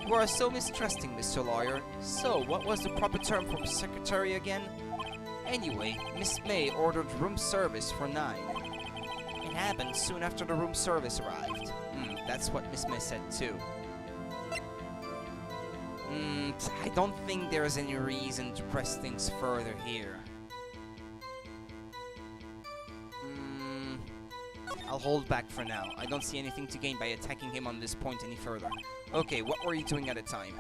You are so mistrusting, Mr. Lawyer. So, what was the proper term for secretary again? Anyway, Miss May ordered room service for 9. It happened soon after the room service arrived. That's what Miss May said too. I don't think there's any reason to press things further here. I'll hold back for now. I don't see anything to gain by attacking him on this point any further. Okay, what were you doing at the time?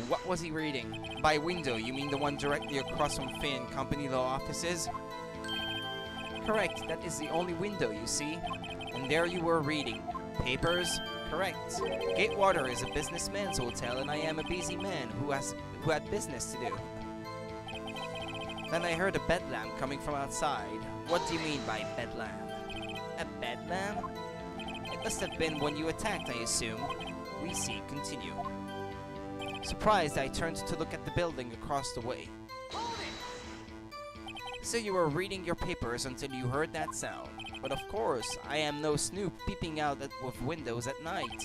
What was he reading? By window, you mean the one directly across from Fay and Company law offices? Correct, that is the only window, you see. And there you were reading. Papers? Correct. Gatewater is a businessman's hotel, and I am a busy man who had business to do. Then I heard a bedlam coming from outside. What do you mean by bedlam? A bedlam? It must have been when you attacked, I assume. We see. Continue. Surprised, I turned to look at the building across the way. So you were reading your papers until you heard that sound. But of course, I am no snoop peeping out of windows at night.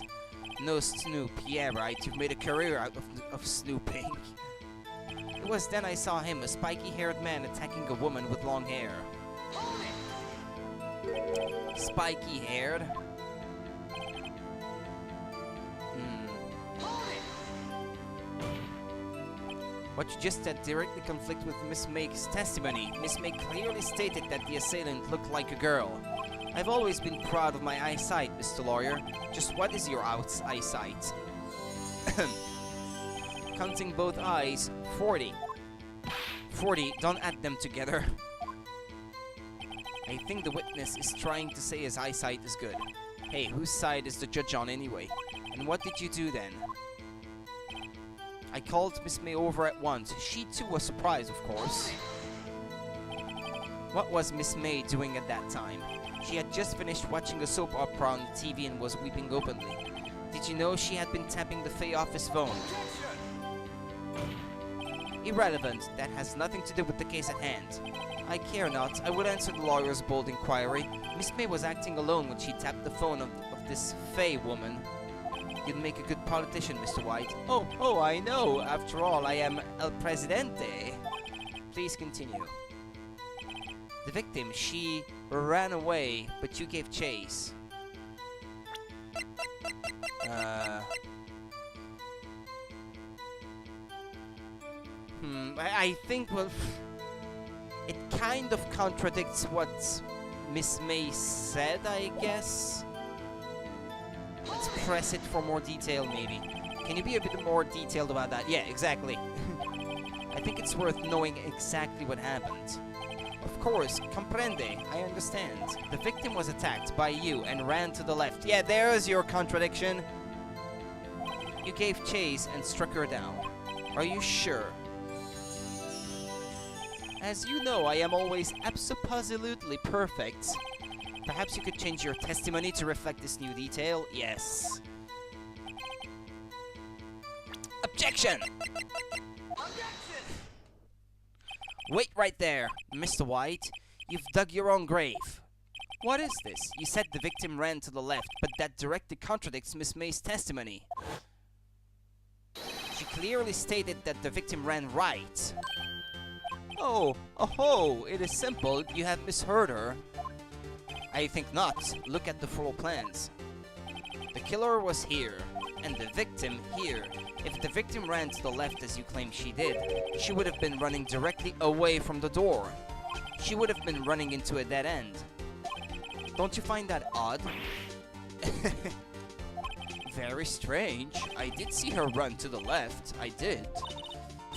No snoop, yeah right, you've made a career out of snooping. It was then I saw him, a spiky-haired man attacking a woman with long hair. Spiky-haired? What you just said directly conflicts with Miss May's testimony. Miss May clearly stated that the assailant looked like a girl. I've always been proud of my eyesight, Mr. Lawyer. Just what is your eyesight? Counting both eyes, 40. 40, don't add them together. I think the witness is trying to say his eyesight is good. Hey, whose side is the judge on anyway? And what did you do then? I called Miss May over at once. She too was surprised, of course. What was Miss May doing at that time? She had just finished watching a soap opera on the TV and was weeping openly. Did you know she had been tapping the Fay office phone? Irrelevant. That has nothing to do with the case at hand. I care not. I would answer the lawyer's bold inquiry. Miss May was acting alone when she tapped the phone of this Fay woman. You'd make a good politician, Mr. White. Oh, I know. After all, I am El Presidente. Please continue. The victim, she ran away, but you gave chase. I think, well, it kind of contradicts what Miss May said, I guess. Let's press it for more detail, maybe. Can you be a bit more detailed about that? Yeah, exactly. I think it's worth knowing exactly what happened. Of course, comprende, I understand. The victim was attacked by you and ran to the left. Yeah, there's your contradiction. You gave chase and struck her down. Are you sure? As you know, I am always absolutely perfect. Perhaps you could change your testimony to reflect this new detail? Yes. Objection! Objection! Wait right there, Mr. White. You've dug your own grave. What is this? You said the victim ran to the left, but that directly contradicts Miss May's testimony. She clearly stated that the victim ran right. Oh, it is simple. You have misheard her. I think not. Look at the floor plans. The killer was here, and the victim here. If the victim ran to the left as you claim she did, she would have been running directly away from the door. She would have been running into a dead end. Don't you find that odd? Very strange. I did see her run to the left. I did.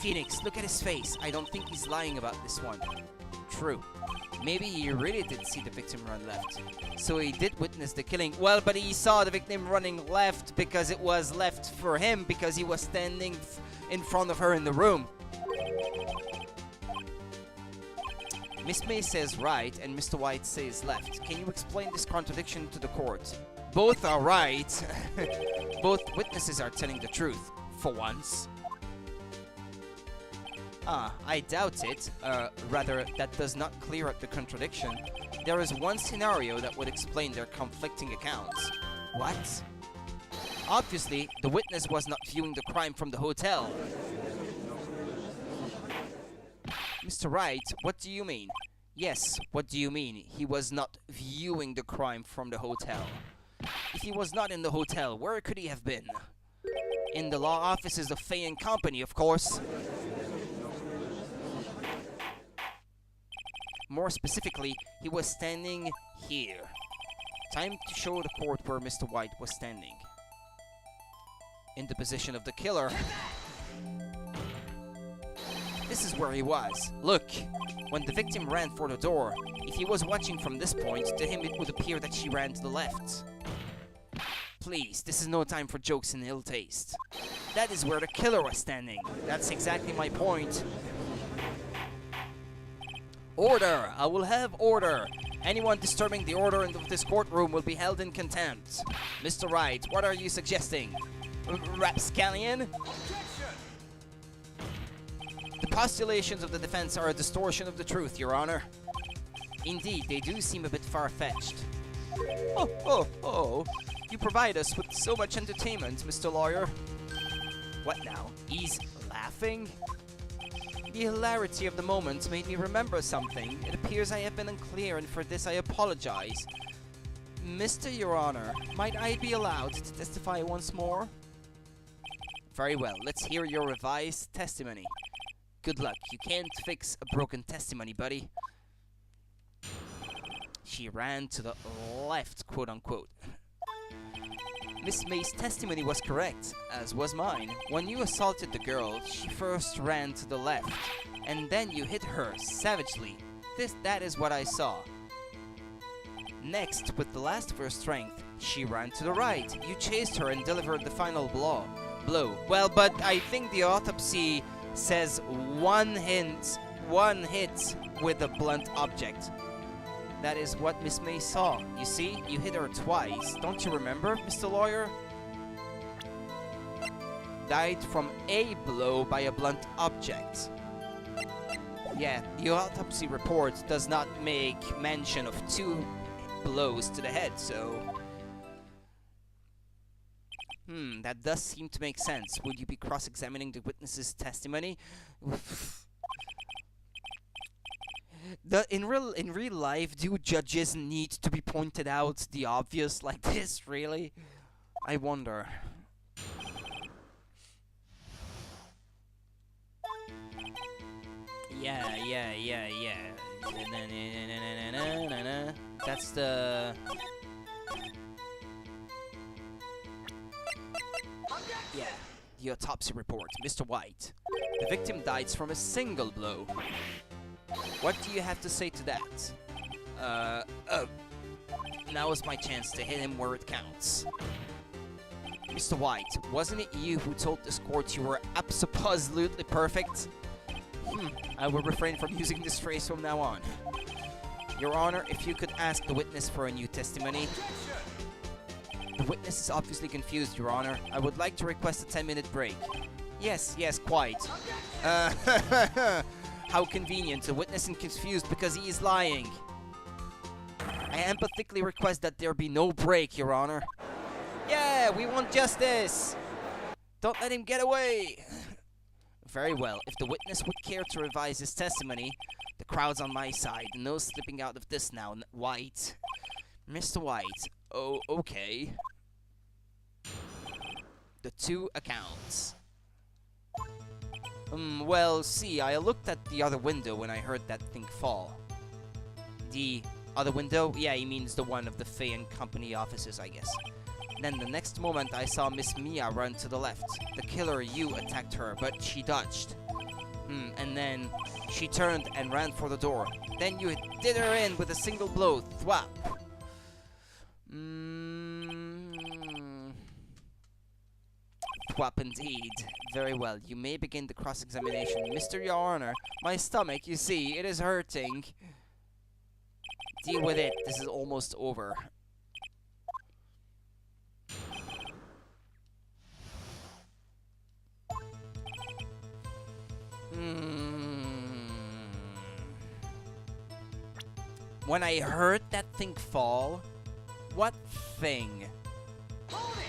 Phoenix, look at his face. I don't think he's lying about this one. True. Maybe he really did see the victim run left. So he did witness the killing. Well, but he saw the victim running left because it was left for him because he was standing in front of her in the room. Miss May says right and Mr. White says left. Can you explain this contradiction to the court? Both are right. Both witnesses are telling the truth, for once. I doubt it. Rather, that does not clear up the contradiction. There is one scenario that would explain their conflicting accounts. What? Obviously, the witness was not viewing the crime from the hotel. Mr. Wright, what do you mean? Yes, what do you mean? He was not viewing the crime from the hotel. If he was not in the hotel, where could he have been? In the law offices of Fay & Company, of course. More specifically, he was standing here. Time to show the court where Mr. White was standing. In the position of the killer. This is where he was. Look, when the victim ran for the door, if he was watching from this point, to him it would appear that she ran to the left. Please, this is no time for jokes and ill taste. That is where the killer was standing. That's exactly my point. Order! I will have order! Anyone disturbing the order in this courtroom will be held in contempt. Mr. Wright, what are you suggesting? Rapscallion? The postulations of the defense are a distortion of the truth, Your Honor. Indeed, they do seem a bit far-fetched. Oh. You provide us with so much entertainment, Mr. Lawyer. What now? He's laughing? The hilarity of the moment made me remember something. It appears I have been unclear, and for this I apologize. Mr. Your Honor, might I be allowed to testify once more? Very well, let's hear your revised testimony. Good luck. You can't fix a broken testimony, buddy. She ran to the left, quote-unquote. Miss May's testimony was correct, as was mine. When you assaulted the girl, she first ran to the left, and then you hit her savagely. That is what I saw. Next, with the last of her strength, she ran to the right. You chased her and delivered the final blow. Well, but I think the autopsy says one hit with a blunt object. That is what Miss May saw. You see, you hit her twice. Don't you remember, Mr. Lawyer? Died from a blow by a blunt object. Yeah, the autopsy report does not make mention of 2 blows to the head, so... that does seem to make sense. Would you be cross-examining the witness's testimony? In real life, do judges need to be pointed out the obvious like this, really? I wonder. Yeah. That's the... Yeah, the autopsy report. Mr. White. The victim died from a single blow. What do you have to say to that? Now is my chance to hit him where it counts. Mr. White, wasn't it you who told this court you were absolutely perfect? I will refrain from using this phrase from now on. Your Honor, if you could ask the witness for a new testimony. The witness is obviously confused, Your Honor. I would like to request a 10-minute break. Yes, quite. How convenient. The witness is confused because he is lying. I empathetically request that there be no break, Your Honor. Yeah, we want justice. Don't let him get away. Very well. If the witness would care to revise his testimony, the crowd's on my side. No slipping out of this now, White. Mr. White. Oh, okay. the two accounts. Well, see, I looked at the other window when I heard that thing fall. The other window? Yeah, he means the one of the Faye and Company offices, I guess. Then the next moment I saw Miss Mia run to the left. The killer you attacked her, but she dodged. And then she turned and ran for the door. Then you did her in with a single blow. Thwap. Thwap indeed. Very well. You may begin the cross-examination. Mr. Your Honor, my stomach, you see, it is hurting. Deal with it. This is almost over. When I heard that thing fall, what thing? Hold it!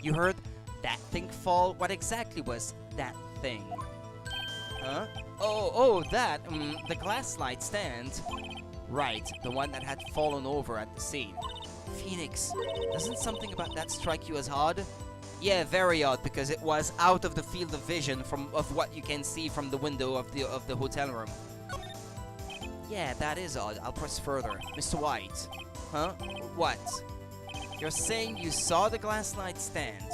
You heard that thing fall? What exactly was that thing? Huh? Oh, that, the glass light stand. Right, the one that had fallen over at the scene. Phoenix, doesn't something about that strike you as odd? Yeah, very odd, because it was out of the field of vision of what you can see from the window of the hotel room. Yeah, that is odd. I'll press further. Mr. White. Huh? What? You're saying you saw the glass light stand?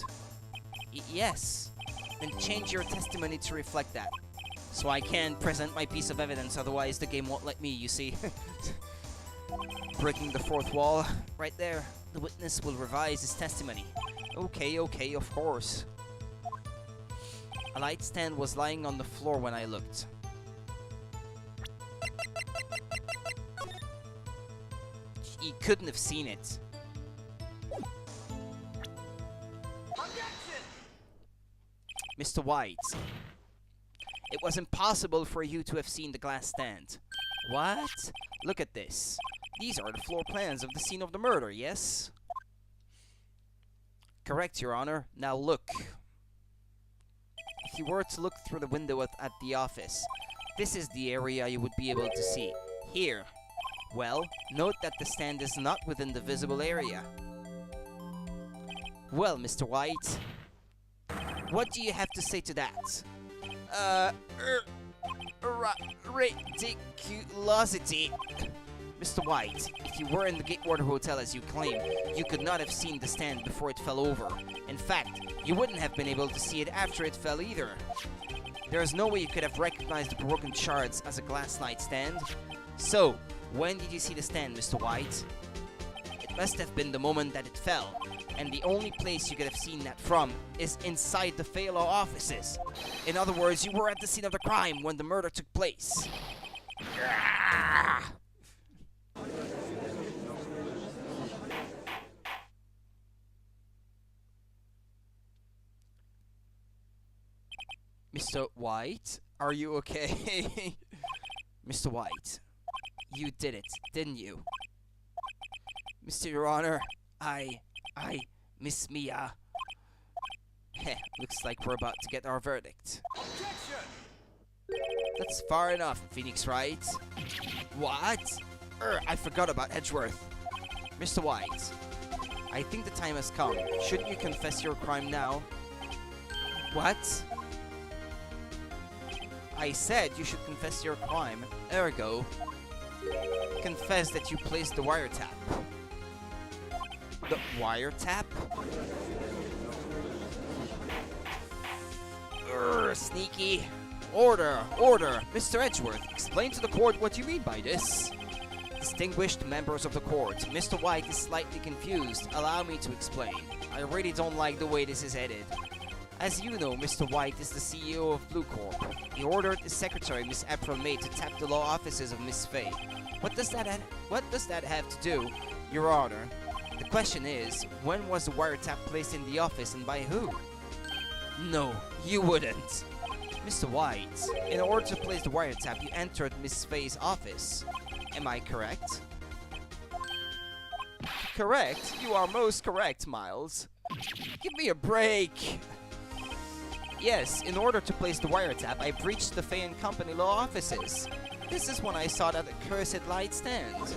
Yes. Then change your testimony to reflect that. So I can present my piece of evidence, otherwise the game won't let me, you see. Breaking the fourth wall. Right there. The witness will revise his testimony. Okay, of course. A light stand was lying on the floor when I looked. He couldn't have seen it. Objection! Mr. White, it was impossible for you to have seen the glass stand. What? Look at this. These are the floor plans of the scene of the murder, yes? Correct, Your Honor. Now look. If you were to look through the window at the office, this is the area you would be able to see. Here. Well, note that the stand is not within the visible area. Well, Mr. White, what do you have to say to that? Ridiculosity. Mr. White, if you were in the Gatewater Hotel as you claim, you could not have seen the stand before it fell over. In fact, you wouldn't have been able to see it after it fell either. There is no way you could have recognized the broken shards as a glass light stand. So, when did you see the stand, Mr. White? It must have been the moment that it fell, and the only place you could have seen that from is inside the Faylaw offices. In other words, you were at the scene of the crime when the murder took place. Mr. White, are you okay? Mr. White, you did it, didn't you? Mr. Your Honor, Miss Mia. Heh, looks like we're about to get our verdict. Objection! That's far enough, Phoenix Wright. What? I forgot about Edgeworth. Mr. White, I think the time has come. Shouldn't you confess your crime now? What? I said you should confess your crime. Ergo, confess that you placed the wiretap. The wiretap? Sneaky. Order! Mr. Edgeworth, explain to the court what you mean by this. Distinguished members of the court, Mr. White is slightly confused. Allow me to explain. I really don't like the way this is headed. As you know, Mr. White is the CEO of Blue Corp. He ordered his secretary, Miss April May, to tap the law offices of Miss Faye. What does that have to do, Your Honor? The question is, when was the wiretap placed in the office and by who? No, you wouldn't. Mr. White, in order to place the wiretap, you entered Miss Faye's office. Am I correct? Correct? You are most correct, Miles. Give me a break. Yes, in order to place the wiretap, I breached the Faye & Company law offices. This is when I saw that accursed light stand.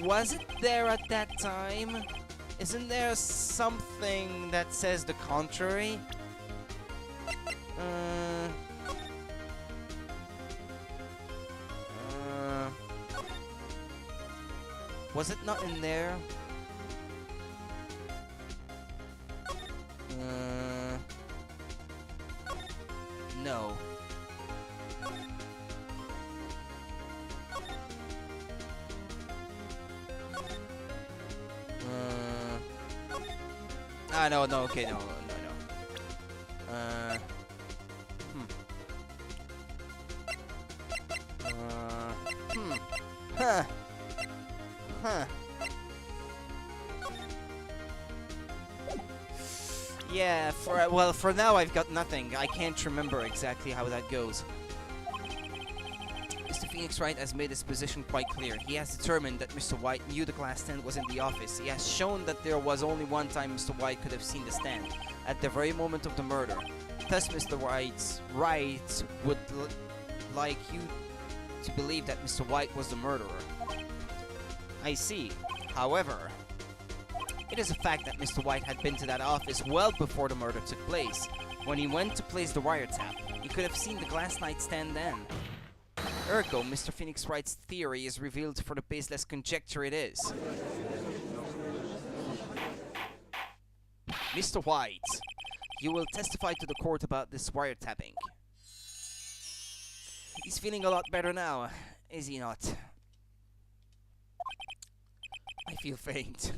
Was it there at that time? Isn't there something that says the contrary? Was it not in there? No. No, okay, no. Huh. Yeah, for now I've got nothing. I can't remember exactly how that goes. Mr. Phoenix Wright has made his position quite clear. He has determined that Mr. White knew the glass stand was in the office. He has shown that there was only one time Mr. White could have seen the stand, at the very moment of the murder. Thus, Mr. Wright would like you to believe that Mr. White was the murderer. I see. However, it is a fact that Mr. White had been to that office well before the murder took place. When he went to place the wiretap, he could have seen the glass nightstand then. Ergo, Mr. Phoenix Wright's theory is revealed for the baseless conjecture it is. Mr. White, you will testify to the court about this wiretapping. He's feeling a lot better now, is he not? I feel faint.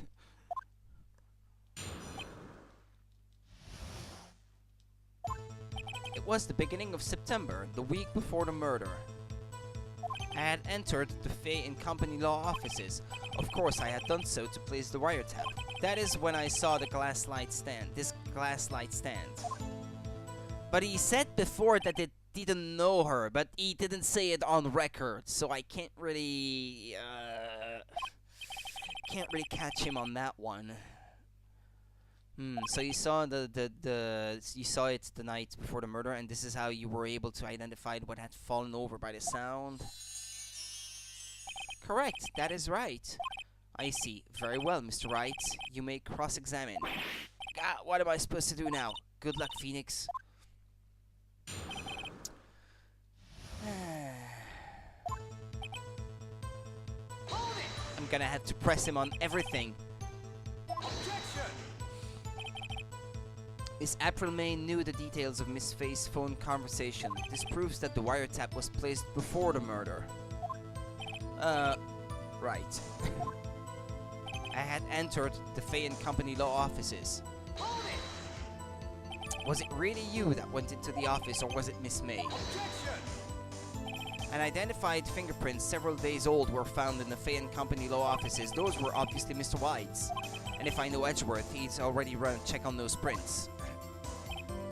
It was the beginning of September, the week before the murder. I had entered the Fay and Company Law offices. Of course, I had done so to place the wiretap. That is when I saw the glass light stand. But he said before that it didn't know her, but he didn't say it on record, so I can't really catch him on that one. So you saw you saw it the night before the murder, and this is how you were able to identify what had fallen over by the sound. Correct, that is right. I see. Very well, Mr. Wright. You may cross-examine. What am I supposed to do now? Good luck, Phoenix. I'm gonna have to press him on everything. Objection! Miss April May knew the details of Miss Fay's phone conversation. This proves that the wiretap was placed before the murder. Right. I had entered the Fay and Company Law offices. Hold it! Was it really you that went into the office, or was it Miss May? Objection! An identified fingerprints several days old were found in the Fay and Company Law offices. Those were obviously Mr. White's. And if I know Edgeworth, he's already run a check on those prints.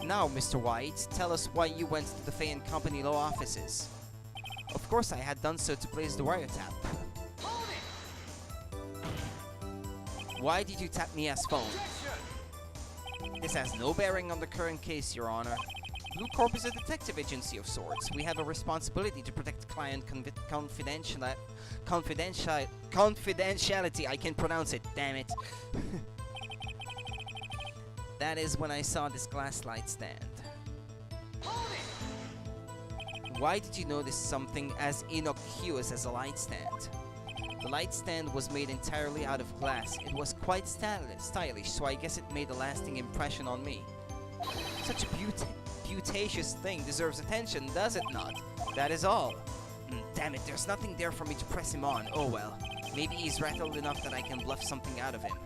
Now, Mr. White, tell us why you went to the Fay and Company Law offices. Of course, I had done so to place the wiretap. Hold it! Why did you tap Mia's phone? Objection! This has no bearing on the current case, Your Honor. Blue Corp is a detective agency of sorts. We have a responsibility to protect client confidentiality. I can't pronounce it, damn it. That is when I saw this glass light stand. Hold it! Why did you notice something as innocuous as a light stand? The light stand was made entirely out of glass. It was quite stylish, so I guess it made a lasting impression on me. Such a beautacious thing deserves attention, does it not? That is all. Damn it, there's nothing there for me to press him on. Oh well. Maybe he's rattled enough that I can bluff something out of him.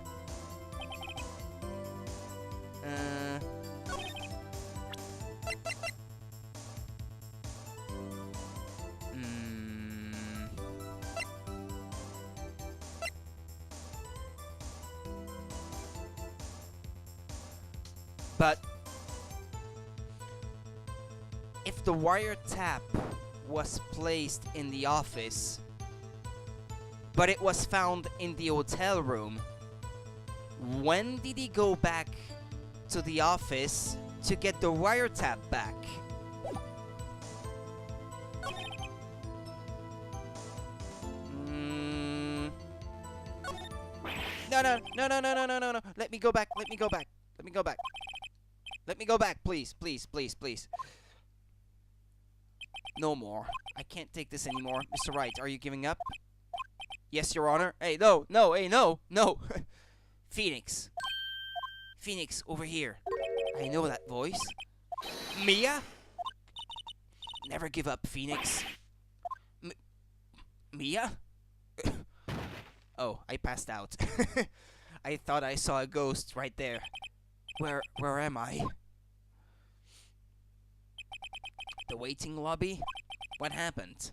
But if the wiretap was placed in the office, but it was found in the hotel room, when did he go back to the office to get the wiretap back? No, no, no, no, no, no, no, no, no. Let me go back. Let me go back. Let me go back. Let me go back, please, please, please, please. No more. I can't take this anymore. Mr. Wright, are you giving up? Yes, Your Honor. Hey, no, no, hey, no, no. Phoenix. Phoenix, over here. I know that voice. Mia? Never give up, Phoenix. Mia? Oh, I passed out. I thought I saw a ghost right there. Where am I? The waiting lobby? What happened?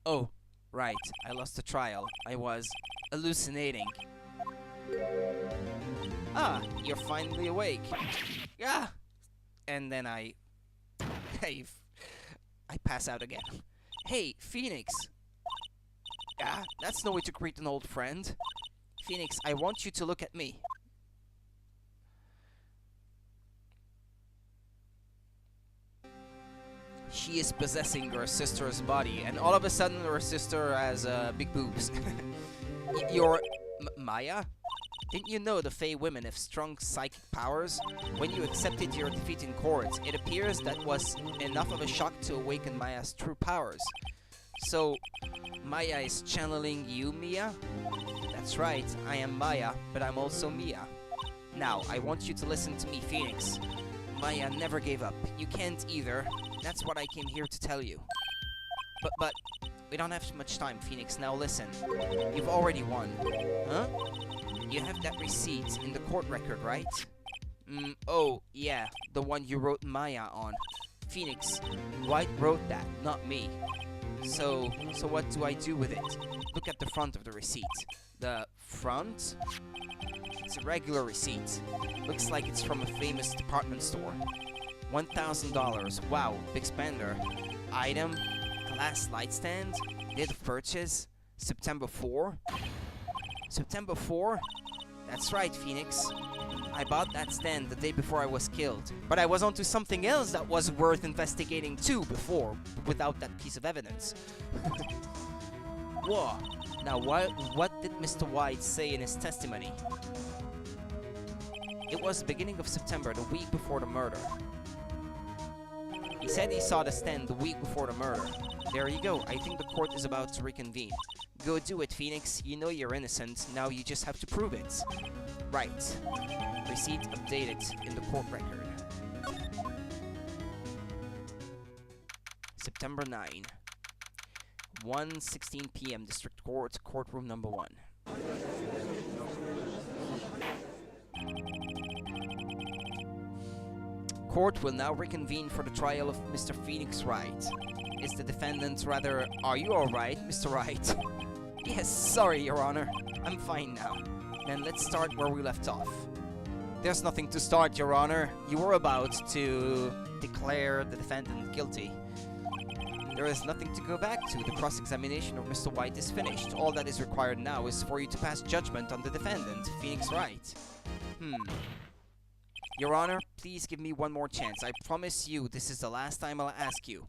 Oh, right. I lost the trial. I was hallucinating. Ah, you're finally awake. Yeah. And then I pass out again. Hey, Phoenix. Yeah, that's no way to greet an old friend. Phoenix, I want you to look at me. She is possessing her sister's body, and all of a sudden her sister has big boobs. You're Maya? Didn't you know the Fey women have strong psychic powers? When you accepted your defeat in court, it appears that was enough of a shock to awaken Maya's true powers. So, Maya is channeling you, Mia? That's right, I am Maya, but I'm also Mia. Now, I want you to listen to me, Phoenix. Maya never gave up. You can't either. That's what I came here to tell you. But, we don't have much time, Phoenix. Now listen. You've already won. Huh? You have that receipt in the court record, right? Oh, yeah. The one you wrote Maya on. Phoenix, Wright wrote that, not me. So what do I do with it? Look at the front of the receipt. The front? It's a regular receipt. Looks like it's from a famous department store. $1,000. Wow, big spender. Item, glass light stand, date of purchase, September 4. September 4? That's right, Phoenix. I bought that stand the day before I was killed, but I was onto something else that was worth investigating too before, without that piece of evidence. Whoa. Now, what did Mr. White say in his testimony? It was the beginning of September, the week before the murder. He said he saw the stand the week before the murder. There you go. I think the court is about to reconvene. Go do it, Phoenix. You know you're innocent. Now you just have to prove it. Right. Receipt updated in the court record. September 9. 1:16 p.m. District Court, courtroom number 1. Court will now reconvene for the trial of Mr. Phoenix Wright. Is the defendant rather... Are you alright, Mr. Wright? Yes, sorry, Your Honor. I'm fine now. Then let's start where we left off. There's nothing to start, Your Honor. You were about to declare the defendant guilty. There is nothing to go back to. The cross-examination of Mr. White is finished. All that is required now is for you to pass judgment on the defendant, Phoenix Wright. Your Honor, please give me one more chance. I promise you this is the last time I'll ask you.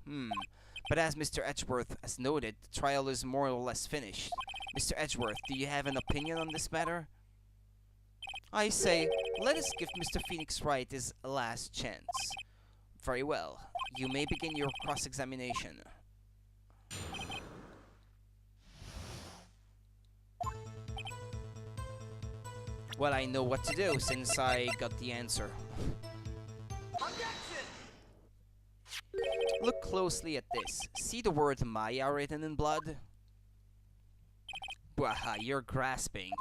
But as Mr. Edgeworth has noted, the trial is more or less finished. Mr. Edgeworth, do you have an opinion on this matter? I say, let us give Mr. Phoenix Wright his last chance. Very well. You may begin your cross-examination. Well, I know what to do since I got the answer. Objection! Look closely at this. See the word Maya written in blood? Waha, you're grasping.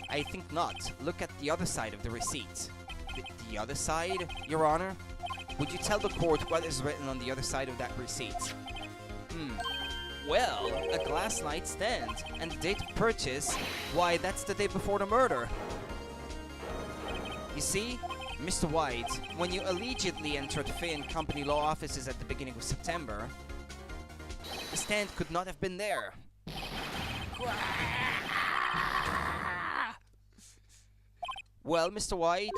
I think not. Look at the other side of the receipt. The other side, Your Honor? Would you tell the court what is written on the other side of that receipt? Well, a glass light stand. And the date of purchase, why, that's the day before the murder. You see, Mr. White, when you allegedly entered Fay & Company law offices at the beginning of September, the stand could not have been there. Well, Mr. White,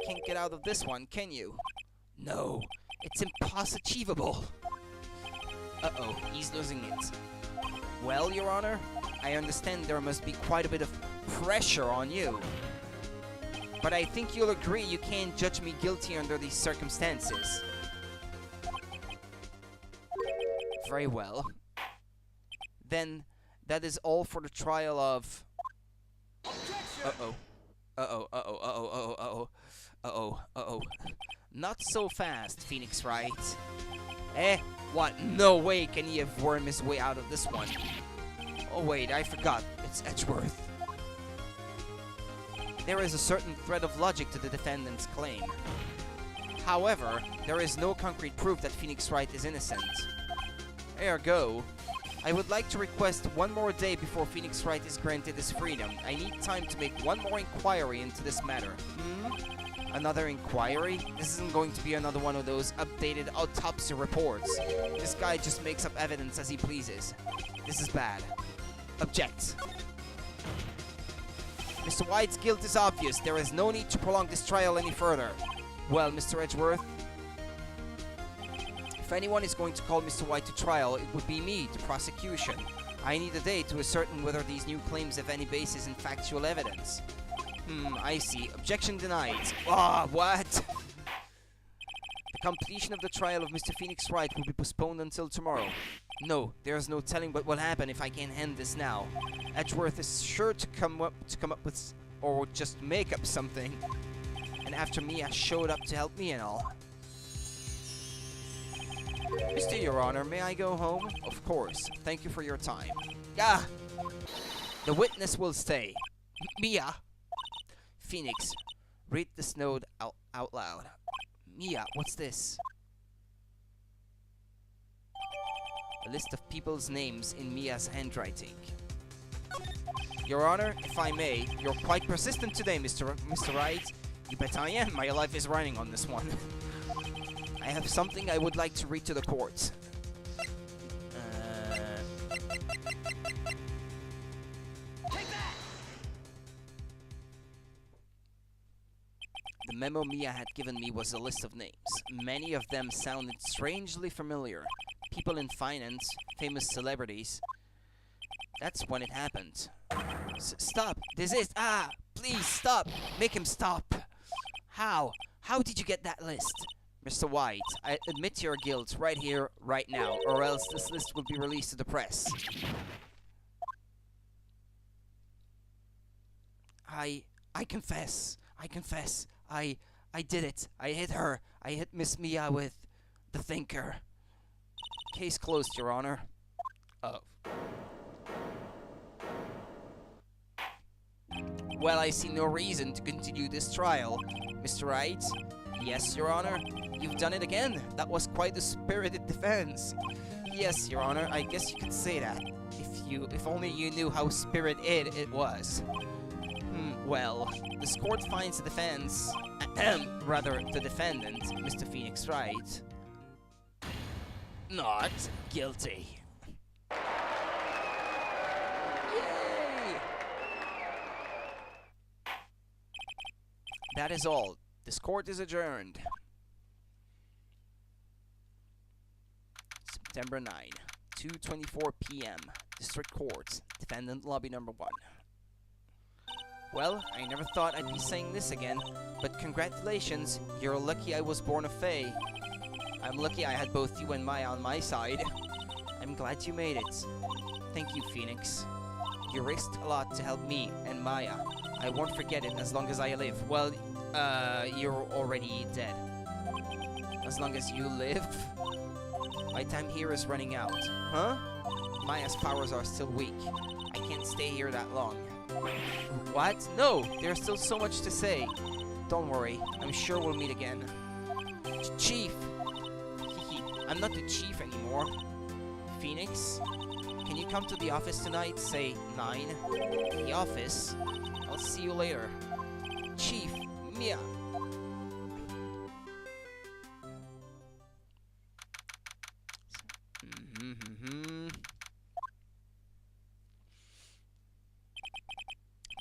can't get out of this one, can you? No, it's impossible. Uh-oh, he's losing it. Well, Your Honor, I understand there must be quite a bit of pressure on you. But I think you'll agree you can't judge me guilty under these circumstances. Very well. Then, that is all for the trial of... Uh-oh. Uh-oh, uh-oh, uh-oh, uh-oh, uh-oh. Uh-oh, uh-oh. Not so fast, Phoenix Wright. Eh? What? No way can he have wormed his way out of this one. Oh wait, I forgot. It's Edgeworth. There is a certain thread of logic to the defendant's claim. However, there is no concrete proof that Phoenix Wright is innocent. Ergo, I would like to request one more day before Phoenix Wright is granted his freedom. I need time to make one more inquiry into this matter. Another inquiry? This isn't going to be another one of those updated autopsy reports. This guy just makes up evidence as he pleases. This is bad. Object. Mr. White's guilt is obvious. There is no need to prolong this trial any further. Well, Mr. Edgeworth, if anyone is going to call Mr. White to trial, it would be me, the prosecution. I need a day to ascertain whether these new claims have any basis in factual evidence. I see. Objection denied. Ah, what? The completion of the trial of Mr. Phoenix Wright will be postponed until tomorrow. No, there's no telling what will happen if I can't end this now. Edgeworth is sure to come up with, or just make up something. And after Mia showed up to help me and all. Mr. Your Honor, may I go home? Of course. Thank you for your time. Ah! The witness will stay. Mia! Phoenix, read this note out loud. Mia, what's this? A list of people's names in Mia's handwriting. Your Honor, if I may, you're quite persistent today, Mr. Wright. You bet I am. My life is running on this one. I have something I would like to read to the court. The memo Mia had given me was a list of names. Many of them sounded strangely familiar. People in finance, famous celebrities. That's when it happened. Stop! This is... Ah! Please, stop! Make him stop! How? How did you get that list? Mr. White, I admit to your guilt right here, right now, or else this list will be released to the press. I confess. I confess. I did it. I hit her. I hit Miss Mia with the thinker. Case closed, Your Honor. Oh. Well, I see no reason to continue this trial. Mr. Wright? Yes, Your Honor. You've done it again. That was quite a spirited defense. Yes, Your Honor. I guess you could say that. If only you knew how spirited it was. Well, this court finds the defense, rather the defendant, Mr. Phoenix Wright, not guilty. Yay! That is all. This court is adjourned. September 9, 2:24 p.m. District Court, Defendant Lobby Number 1. Well, I never thought I'd be saying this again, but congratulations, you're lucky I was born a Fae. I'm lucky I had both you and Maya on my side. I'm glad you made it. Thank you, Phoenix. You risked a lot to help me and Maya. I won't forget it as long as I live. Well, you're already dead. As long as you live? My time here is running out. Huh? Maya's powers are still weak. I can't stay here that long. What? No! There's still so much to say. Don't worry. I'm sure we'll meet again. Chief! I'm not the chief anymore. Phoenix? Can you come to the office tonight? Say 9. The office? I'll see you later. Chief! Mia!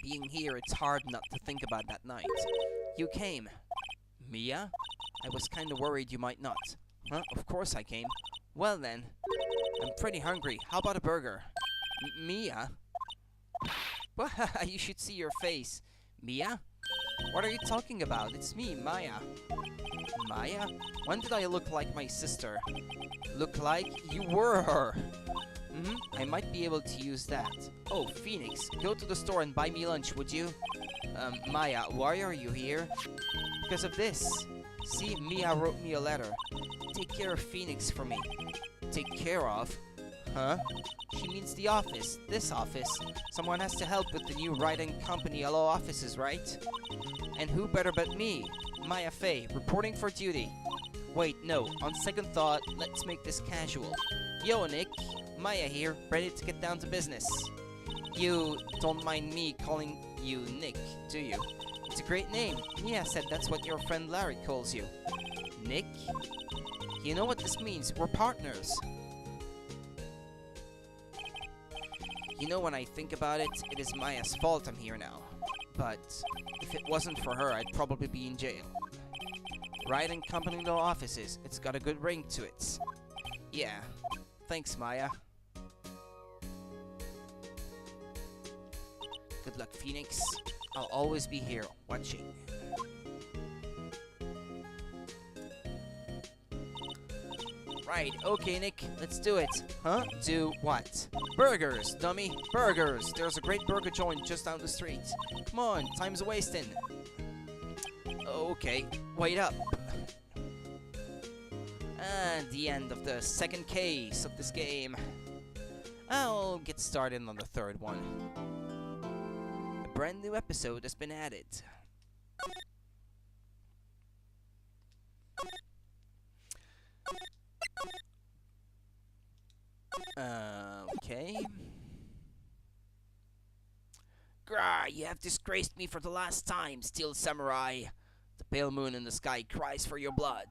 Being here, it's hard not to think about that night. You came. Mia? I was kinda worried you might not. Huh? Of course I came. Well then, I'm pretty hungry. How about a burger? Mia? Well, you should see your face. Mia? What are you talking about? It's me, Maya. Maya? When did I look like my sister? Look like you were her. I might be able to use that. Oh, Phoenix, go to the store and buy me lunch, would you? Maya, why are you here? Because of this. See, Mia wrote me a letter. Take care of Phoenix for me. Take care of? Huh? She means the office. This office. Someone has to help with the new Wright & Company LO offices, right? And who better but me? Maya Fey, reporting for duty. Wait, no. On second thought, let's make this casual. Yo, Nick. Maya here, ready to get down to business. You don't mind me calling you Nick, do you? It's a great name. Mia said that's what your friend Larry calls you. Nick? You know what this means. We're partners. You know, when I think about it, it is Maya's fault I'm here now. But if it wasn't for her, I'd probably be in jail. Wright & Company law offices. It's got a good ring to it. Yeah. Thanks, Maya. Good luck, Phoenix. I'll always be here, watching. Right, okay, Nick, let's do it. Huh? Do what? Burgers, dummy. Burgers. There's a great burger joint just down the street. Come on, time's wasting. Okay, wait up. And the end of the second case of this game. I'll get started on the third one. A brand new episode has been added. Okay. Grah, you have disgraced me for the last time, Steel Samurai. The pale moon in the sky cries for your blood.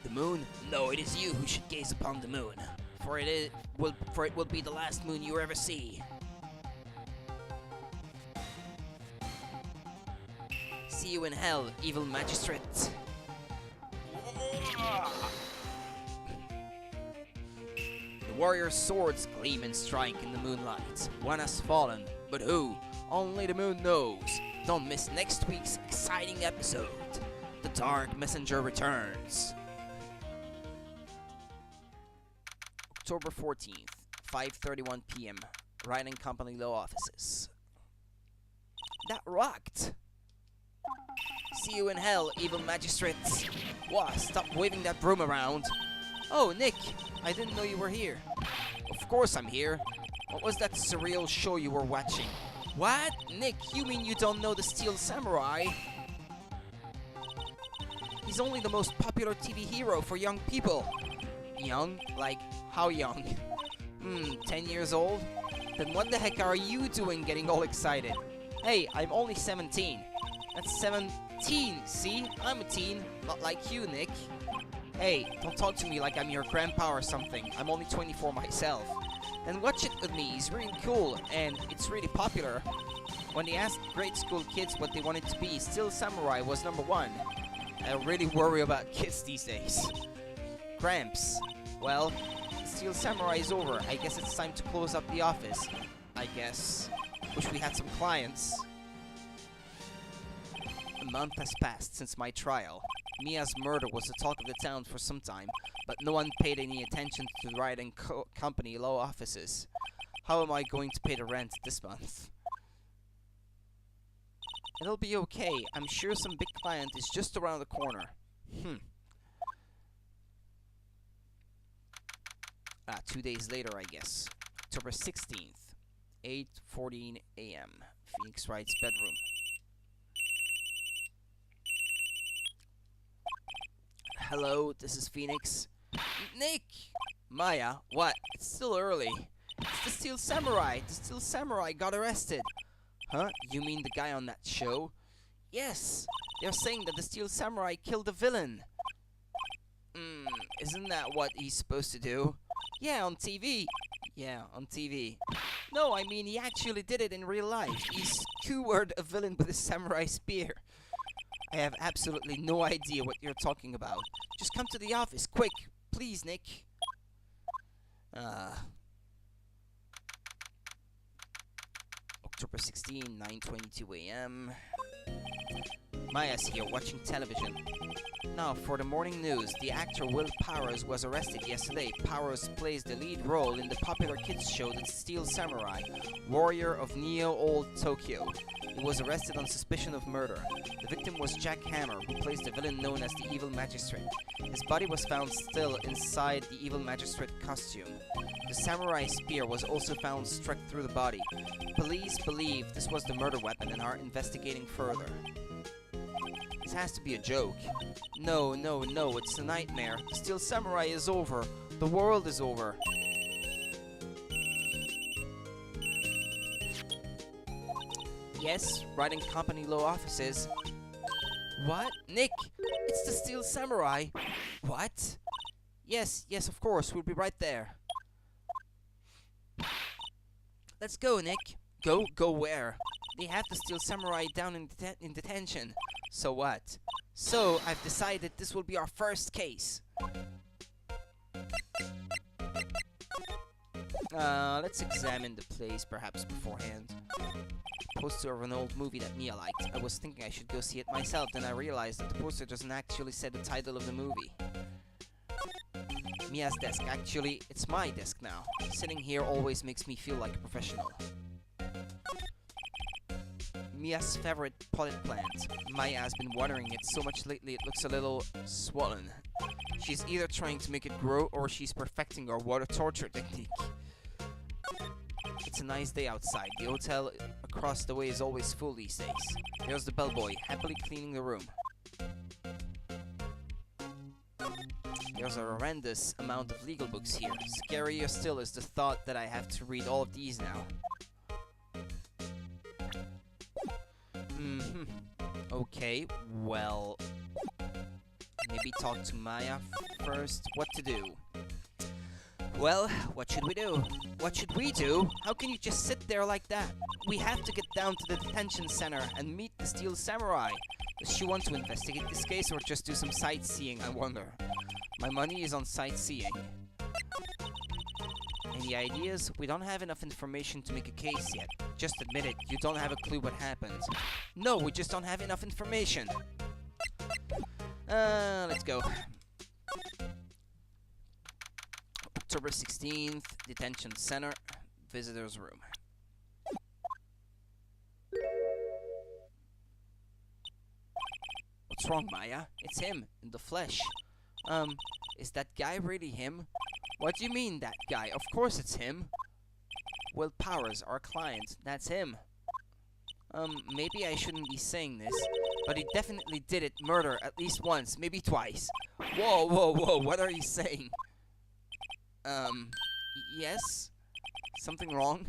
The moon? No, it is you who should gaze upon the moon. For it will be the last moon you ever see. See you in hell, evil magistrate. The warrior's swords gleam and strike in the moonlight. One has fallen, but who? Only the moon knows. Don't miss next week's exciting episode. The Dark Messenger returns. October 14th, 5:31 p.m. Wright & Company law offices. That rocked! See you in hell, evil magistrates. Wah, stop waving that broom around. Oh, Nick, I didn't know you were here. Of course I'm here. What was that surreal show you were watching? What? Nick, you mean you don't know the Steel Samurai? He's only the most popular TV hero for young people. Young? Like, how young? 10 years old? Then what the heck are you doing getting all excited? Hey, I'm only 17. That's 17, see? I'm a teen, not like you, Nick. Hey, don't talk to me like I'm your grandpa or something. I'm only 24 myself. Then watch it with me, he's really cool, and it's really popular. When they asked grade school kids what they wanted to be, Steel Samurai was number 1. I really worry about kids these days. Gramps. Well, Steel Samurai is over. I guess it's time to close up the office. I guess. Wish we had some clients. A month has passed since my trial. Mia's murder was the talk of the town for some time, but no one paid any attention to the Wright & Company law offices. How am I going to pay the rent this month? It'll be okay. I'm sure some big client is just around the corner. 2 days later, I guess. October 16th, 8:14 a.m. Phoenix Wright's bedroom. Hello, this is Phoenix. Nick! Maya, what? It's still early. It's the Steel Samurai. The Steel Samurai got arrested. Huh? You mean the guy on that show? Yes! They're saying that the Steel Samurai killed the villain. Isn't that what he's supposed to do? Yeah, on TV. Yeah, on TV. No, I mean he actually did it in real life. He skewered a villain with a samurai spear. I have absolutely no idea what you're talking about. Just come to the office, quick. Please, Nick. October 16, 9:22 a.m. Maya's here watching television. Now, for the morning news, the actor Will Powers was arrested yesterday. Powers plays the lead role in the popular kids show The Steel Samurai, Warrior of Neo-Old Tokyo. He was arrested on suspicion of murder. The victim was Jack Hammer, who plays the villain known as the Evil Magistrate. His body was found still inside the Evil Magistrate costume. The samurai spear was also found struck through the body. Police believe this was the murder weapon and are investigating further. This has to be a joke. No, it's a nightmare. The Steel Samurai is over. The world is over. Yes, Wright and Company Law offices. What? Nick! It's the Steel Samurai! What? Yes, of course, we'll be right there. Let's go, Nick. Go where? They have the Steel Samurai down in detention. So what? So, I've decided this will be our first case. Let's examine the place perhaps beforehand. Poster of an old movie that Mia liked. I was thinking I should go see it myself, then I realized that the poster doesn't actually say the title of the movie. Mia's desk. Actually, it's my desk now. Sitting here always makes me feel like a professional. Mia's favorite potted plant. Maya has been watering it so much lately it looks a little swollen. She's either trying to make it grow or she's perfecting her water torture technique. It's a nice day outside. The hotel across the way is always full these days. There's the bellboy, happily cleaning the room. There's a horrendous amount of legal books here. Scarier still is the thought that I have to read all of these now. Okay, well... maybe talk to Maya first. What to do? Well, what should we do? What should we do? How can you just sit there like that? We have to get down to the detention center and meet the Steel Samurai. Does she want to investigate this case or just do some sightseeing, I wonder? My money is on sightseeing. Any ideas? We don't have enough information to make a case yet. Just admit it, you don't have a clue what happened. No, we just don't have enough information. Let's go. October 16th, detention center, visitor's room. What's wrong, Maya? It's him, in the flesh. Is that guy really him? What do you mean, that guy? Of course it's him. Will Powers, our client, that's him. Maybe I shouldn't be saying this, but he definitely did it, murder, at least once, maybe twice. Whoa, what are you saying? Yes? Something wrong?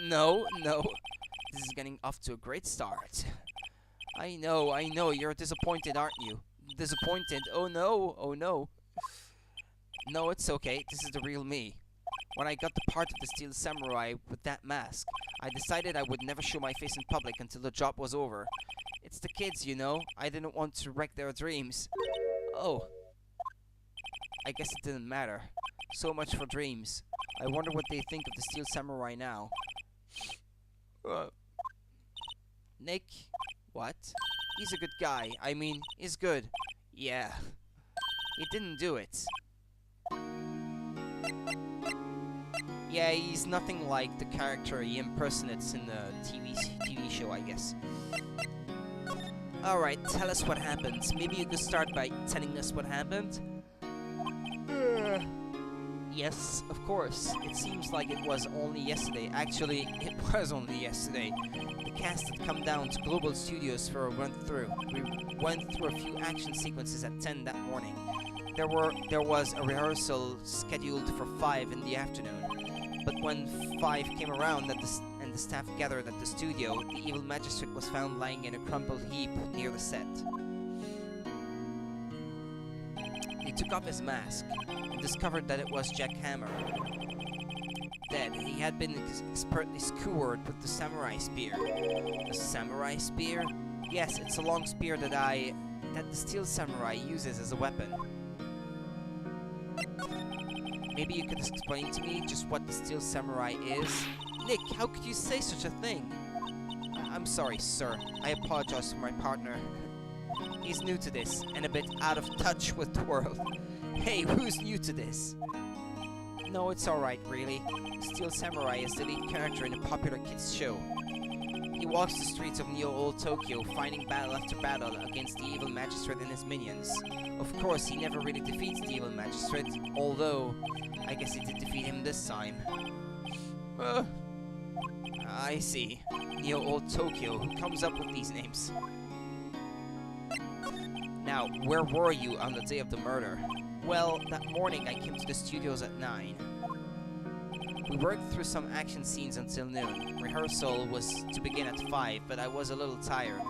No. This is getting off to a great start. I know, you're disappointed, aren't you? Disappointed? Oh no. No, it's okay, this is the real me. When I got the part of the Steel Samurai with that mask, I decided I would never show my face in public until the job was over. It's the kids, you know. I didn't want to wreck their dreams. Oh. I guess it didn't matter. So much for dreams. I wonder what they think of the Steel Samurai now. Nick? What? He's a good guy. I mean, he's good. Yeah. He didn't do it. Yeah, he's nothing like the character he impersonates in the TV show, I guess. Alright, tell us what happened. Maybe you could start by telling us what happened? Yes, of course. It seems like it was only yesterday. Actually, it was only yesterday. The cast had come down to Global Studios for a run-through. We went through a few action sequences at 10 that morning. There was a rehearsal scheduled for 5 in the afternoon. But when 5 came around and the staff gathered at the studio, the evil magistrate was found lying in a crumpled heap near the set. They took off his mask and discovered that it was Jack Hammer. Dead, he had been expertly skewered with the samurai spear. The samurai spear? Yes, it's a long spear that the Steel Samurai uses as a weapon. Maybe you could explain to me just what the Steel Samurai is? Nick, how could you say such a thing? I'm sorry, sir. I apologize for my partner. He's new to this, and a bit out of touch with the world. Hey, who's new to this? No, it's alright, really. Steel Samurai is the lead character in a popular kids show. He walks the streets of Neo-Old Tokyo, fighting battle after battle against the evil magistrate and his minions. Of course, he never really defeats the evil magistrate, although I guess he did defeat him this time. I see. Neo-Old Tokyo, who comes up with these names? Now, where were you on the day of the murder? Well, that morning I came to the studios at 9. We worked through some action scenes until noon. Rehearsal was to begin at 5, but I was a little tired.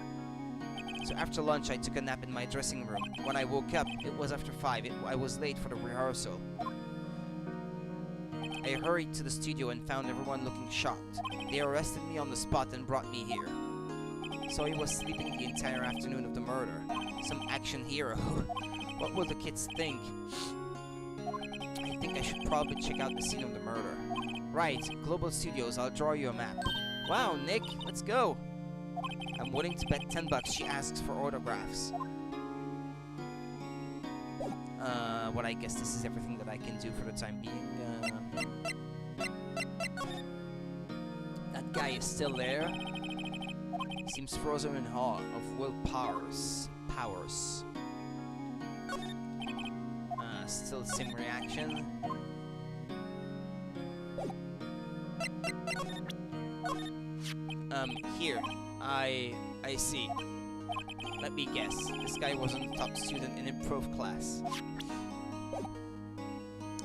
So after lunch I took a nap in my dressing room. When I woke up, it was after 5. I was late for the rehearsal. I hurried to the studio and found everyone looking shocked. They arrested me on the spot and brought me here. So he was sleeping the entire afternoon of the murder. Some action hero. What will the kids think? I think I should probably check out the scene of the murder. Right, Global Studios, I'll draw you a map. Wow, Nick, let's go! I'm willing to bet $10 she asks for autographs. Well, I guess this is everything that I can do for the time being. That guy is still there. He seems frozen in awe of Will Powers. Still the same reaction. Here. I see. Let me guess. This guy wasn't the top student in improv class.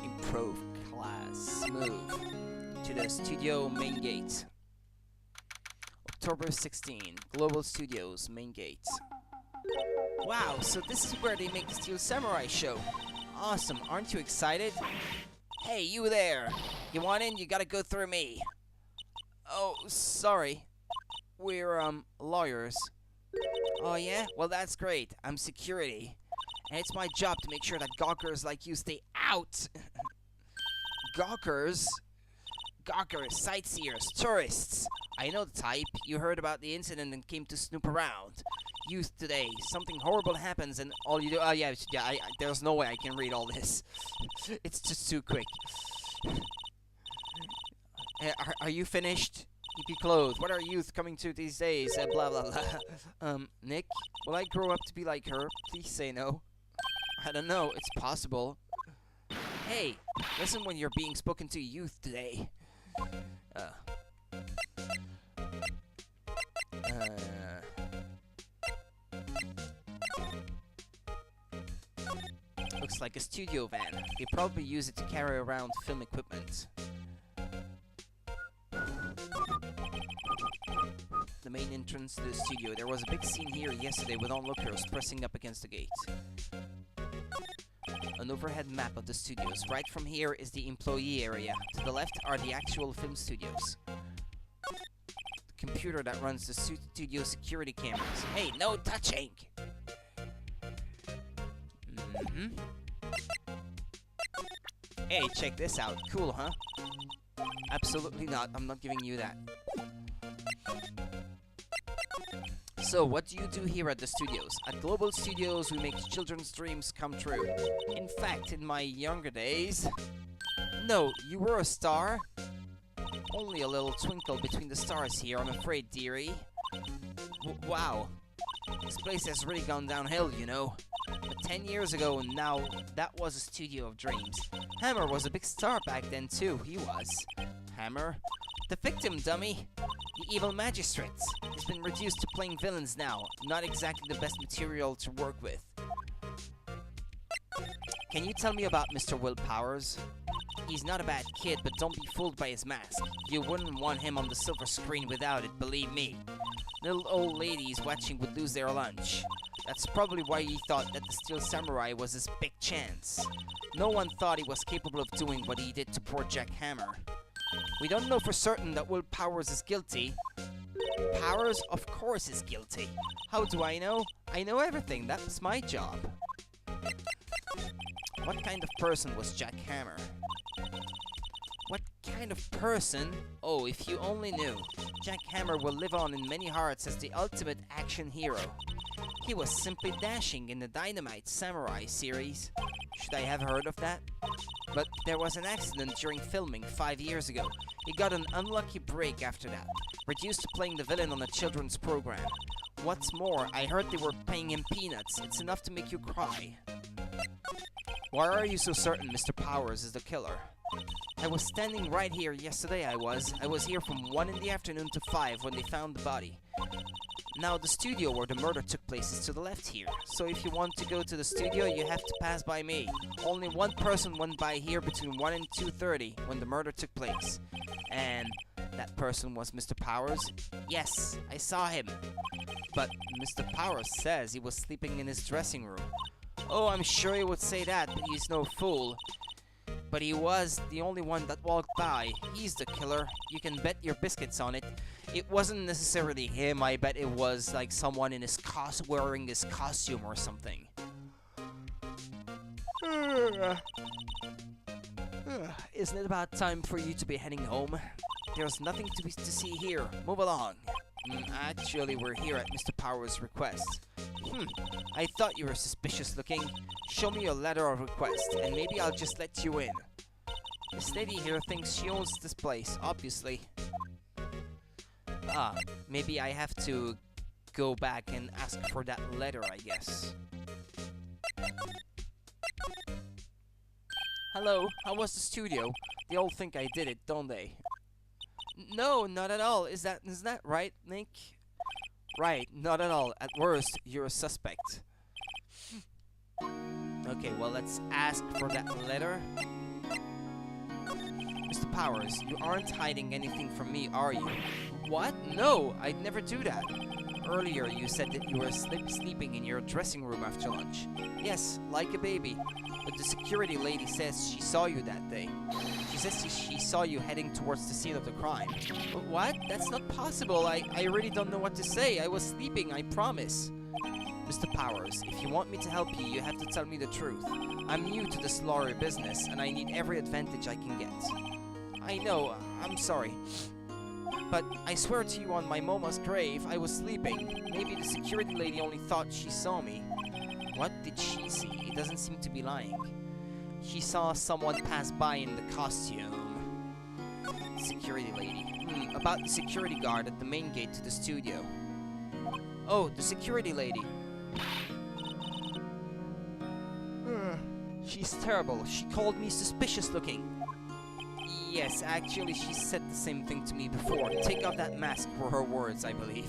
Improv class. Move to the studio main gate. October 16. Global Studios main gate. Wow, so this is where they make the Steel Samurai show. Awesome, aren't you excited? Hey, you there! You want in? You gotta go through me. Oh, sorry. We're, lawyers. Oh, yeah? Well, that's great. I'm security. And it's my job to make sure that gawkers like you stay out. Gawkers? Gawkers, sightseers, tourists. I know the type. You heard about the incident and came to snoop around. Youth today. Something horrible happens and all you do... Oh, yeah, there's no way I can read all this. It's just too quick. Are you finished? Keep you clothed. What are youth coming to these days? Blah, blah, blah. Nick? Will I grow up to be like her? Please say no. I don't know. It's possible. Hey, listen when you're being spoken to youth today. Looks like a studio van. They probably use it to carry around film equipment. The main entrance to the studio. There was a big scene here yesterday with onlookers pressing up against the gate. An overhead map of the studios. Right from here is the employee area. To the left are the actual film studios. The computer that runs the studio security cameras. Hey, no touching! Hey, check this out. Cool, huh? Absolutely not. I'm not giving you that. So, what do you do here at the studios? At Global Studios, we make children's dreams come true. In fact, in my younger days... No, you were a star? Only a little twinkle between the stars here, I'm afraid, dearie. Wow. This place has really gone downhill, you know. But 10 years ago, now, that was a studio of dreams. Hammer was a big star back then, too. He was. Hammer? The victim, dummy. The evil magistrate. He's been reduced to playing villains now. Not exactly the best material to work with. Can you tell me about Mr. Will Powers? He's not a bad kid, but don't be fooled by his mask. You wouldn't want him on the silver screen without it, believe me. Little old ladies watching would lose their lunch. That's probably why he thought that the Steel Samurai was his big chance. No one thought he was capable of doing what he did to poor Jack Hammer. We don't know for certain that Will Powers is guilty. Powers, of course, is guilty. How do I know? I know everything. That's my job. What kind of person was Jack Hammer? What kind of person? Oh, if you only knew. Jack Hammer will live on in many hearts as the ultimate action hero. He was simply dashing in the Dynamite Samurai series. Should I have heard of that? But there was an accident during filming 5 years ago. He got an unlucky break after that, reduced to playing the villain on a children's program. What's more, I heard they were paying him peanuts. It's enough to make you cry. Why are you so certain Mr. Powers is the killer? I was standing right here yesterday. I was here from 1 in the afternoon to 5 when they found the body. Now the studio where the murder took place is to the left here. So if you want to go to the studio, you have to pass by me. Only one person went by here between 1 and 2:30 when the murder took place. And that person was Mr. Powers? Yes, I saw him. But Mr. Powers says he was sleeping in his dressing room. Oh, I'm sure he would say that, but he's no fool. But he was the only one that walked by. He's the killer. You can bet your biscuits on it. It wasn't necessarily him. I bet it was like someone in his wearing his costume or something. Isn't it about time for you to be heading home? There's nothing to see here. Move along. Actually, we're here at Mr. Powers' request. I thought you were suspicious looking. Show me your letter of request, and maybe I'll just let you in. This lady here thinks she owns this place, obviously. Maybe I have to go back and ask for that letter, I guess. Hello, how was the studio? They all think I did it, don't they? No, not at all. Is that right, Nick? Right, not at all. At worst, you're a suspect. Okay, well, let's ask for that letter. Mr. Powers, you aren't hiding anything from me, are you? What? No, I'd never do that. Earlier, you said that you were sleeping in your dressing room after lunch. Yes, like a baby. But the security lady says she saw you that day. She says she saw you heading towards the scene of the crime. But what? That's not possible. I really don't know what to say. I was sleeping, I promise. Mr. Powers, if you want me to help you, you have to tell me the truth. I'm new to this lorry business, and I need every advantage I can get. I know, I'm sorry. But I swear to you on my mama's grave, I was sleeping. Maybe the security lady only thought she saw me. What did she see? It doesn't seem to be lying. She saw someone pass by in the costume. Security lady. About the security guard at the main gate to the studio. Oh, the security lady. She's terrible. She called me suspicious looking. Yes, actually, she said the same thing to me before. Take off that mask were her words, I believe.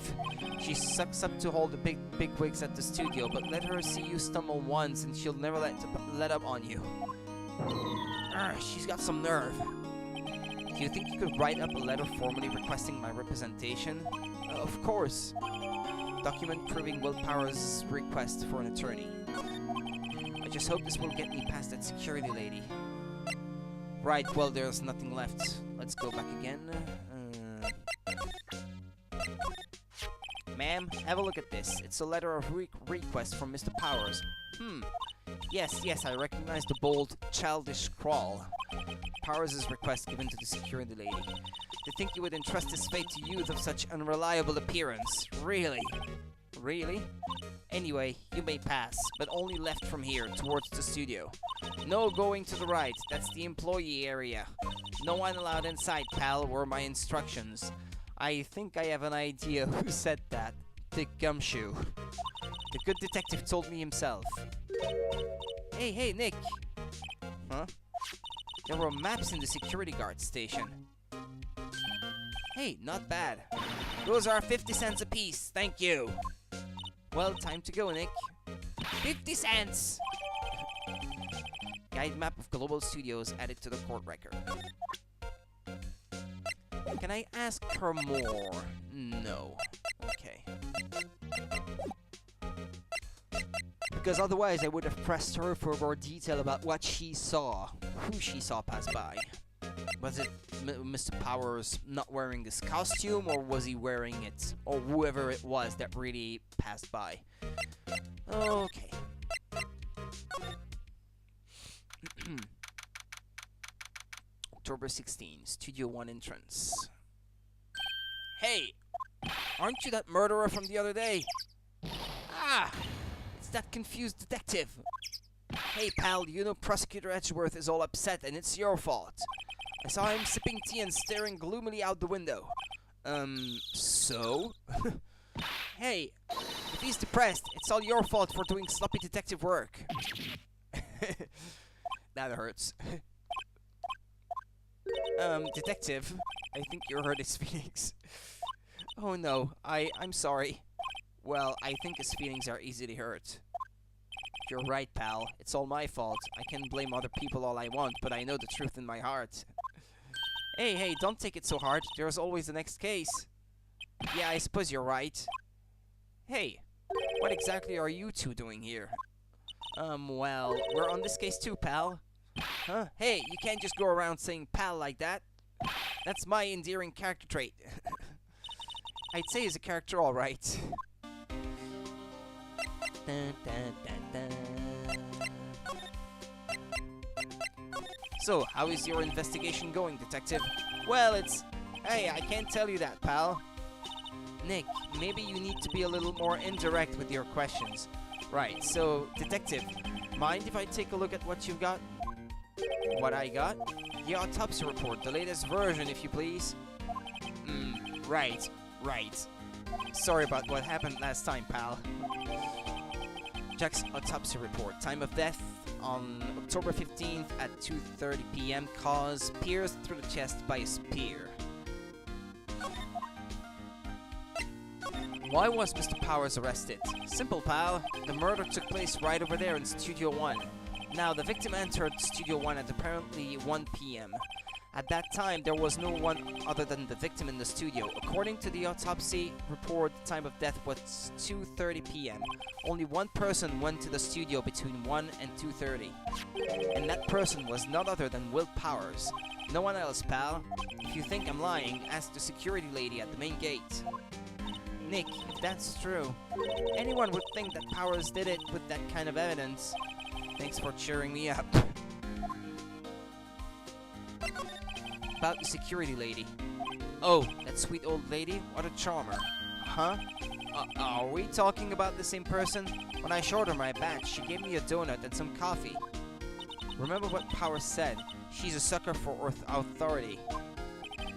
She sucks up to hold the big wigs at the studio, but let her see you stumble once and she'll never let up on you. She's got some nerve. Do you think you could write up a letter formally requesting my representation? Of course. Document proving Will Powers' request for an attorney. I just hope this will get me past that security lady. Right, well, there's nothing left. Let's go back again. Ma'am, have a look at this. It's a letter of request from Mr. Powers. Yes, I recognize the bold, childish scrawl. Powers' request given to the security lady. They think you would entrust his fate to youth of such unreliable appearance. Really? Really? Anyway, you may pass, but only left from here, towards the studio. No going to the right, that's the employee area. No one allowed inside, pal, were my instructions. I think I have an idea who said that. Dick Gumshoe. The good detective told me himself. Hey, Nick! Huh? There were maps in the security guard station. Hey, not bad. Those are 50 cents apiece, thank you. Well, time to go, Nick. 50 cents! Guide map of Global Studios added to the court record. Can I ask her more? No. Okay. Because otherwise I would have pressed her for more detail about what she saw, who she saw pass by. Was it Mr. Powers not wearing this costume, or was he wearing it? Or whoever it was that really passed by. Okay. October 16, Studio 1 entrance. Hey! Aren't you that murderer from the other day? Ah! It's that confused detective. Hey pal, you know Prosecutor Edgeworth is all upset and it's your fault. I saw him sipping tea and staring gloomily out the window. So? Hey, if he's depressed, it's all your fault for doing sloppy detective work. That hurts. Detective, I think you hurt his feelings. Oh no, I'm sorry. Well, I think his feelings are easily hurt. You're right, pal. It's all my fault. I can blame other people all I want, but I know the truth in my heart. Hey, don't take it so hard. There's always the next case. Yeah, I suppose you're right. Hey, what exactly are you two doing here? Well, we're on this case too, pal. Huh? Hey, you can't just go around saying pal like that. That's my endearing character trait. I'd say he's a character alright. Dun, dun, dun, dun. So, how is your investigation going, detective? Well, Hey, I can't tell you that, pal. Nick, maybe you need to be a little more indirect with your questions. Right, so, detective, mind if I take a look at what you've got? What I got? The autopsy report, the latest version, if you please. Right. Sorry about what happened last time, pal. Jack's autopsy report. Time of death on October 15th at 2:30 p.m. Cause pierced through the chest by a spear. Why was Mr. Powers arrested? Simple, pal. The murder took place right over there in Studio 1. Now, the victim entered Studio 1 at apparently 1 p.m. At that time, there was no one other than the victim in the studio. According to the autopsy report, the time of death was 2:30 p.m. Only one person went to the studio between 1 and 2:30. And that person was none other than Will Powers. No one else, pal. If you think I'm lying, ask the security lady at the main gate. Nick, if that's true, anyone would think that Powers did it with that kind of evidence. Thanks for cheering me up. About the security lady. Oh, that sweet old lady? What a charmer. Huh? Are we talking about the same person? When I showed her my badge, she gave me a donut and some coffee. Remember what Powers said. She's a sucker for authority.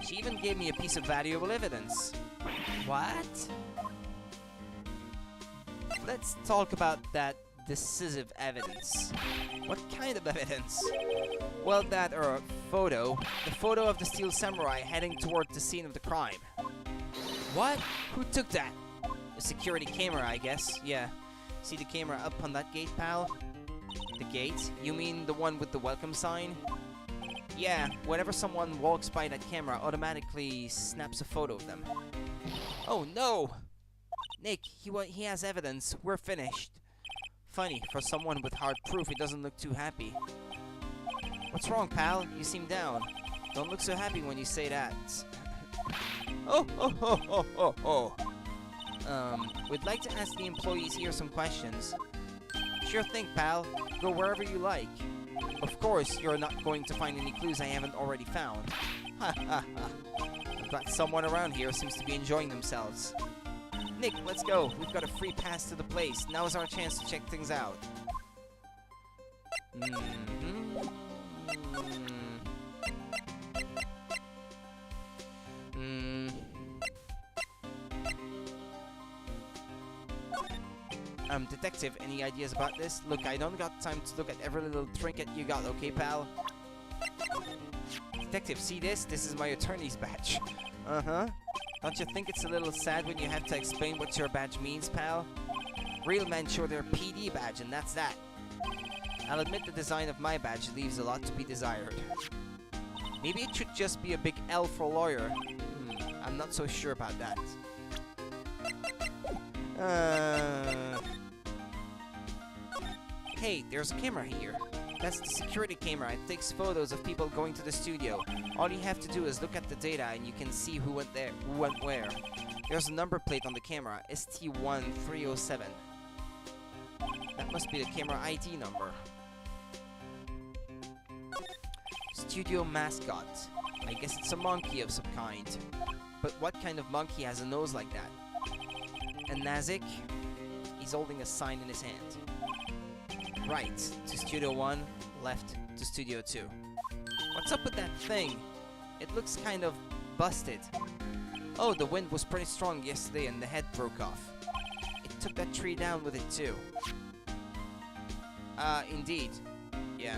She even gave me a piece of valuable evidence. What? Let's talk about that decisive evidence. What kind of evidence? Well, that photo. The photo of the Steel Samurai heading toward the scene of the crime. What? Who took that? A security camera, I guess. Yeah. See the camera up on that gate, pal? The gate? You mean the one with the welcome sign? Yeah, whenever someone walks by that camera, automatically snaps a photo of them. Oh no! Nick, he has evidence. We're finished. Funny, for someone with hard proof, he doesn't look too happy. What's wrong, pal? You seem down. Don't look so happy when you say that. Oh. We'd like to ask the employees here some questions. Sure thing, pal. Go wherever you like. Of course, you're not going to find any clues I haven't already found. Ha ha ha. I'm glad someone around here seems to be enjoying themselves. Nick, let's go. We've got a free pass to the place. Now is our chance to check things out. Detective, any ideas about this? Look, I don't got time to look at every little trinket you got, okay, pal? Detective, see this? This is my attorney's badge. Uh-huh. Don't you think it's a little sad when you have to explain what your badge means, pal? Real men show their PD badge, and that's that. I'll admit the design of my badge leaves a lot to be desired. Maybe it should just be a big L for lawyer. I'm not so sure about that. Hey, there's a camera here. That's the security camera. It takes photos of people going to the studio. All you have to do is look at the data and you can see who went there, who went where. There's a number plate on the camera, ST1307. That must be the camera ID number. studio mascot. I guess it's a monkey of some kind. But what kind of monkey has a nose like that? And Nazik? He's holding a sign in his hand. Right to Studio 1, left to Studio 2. What's up with that thing? It looks kind of busted. Oh, the wind was pretty strong yesterday and the head broke off. It took that tree down with it too. Indeed. Yeah.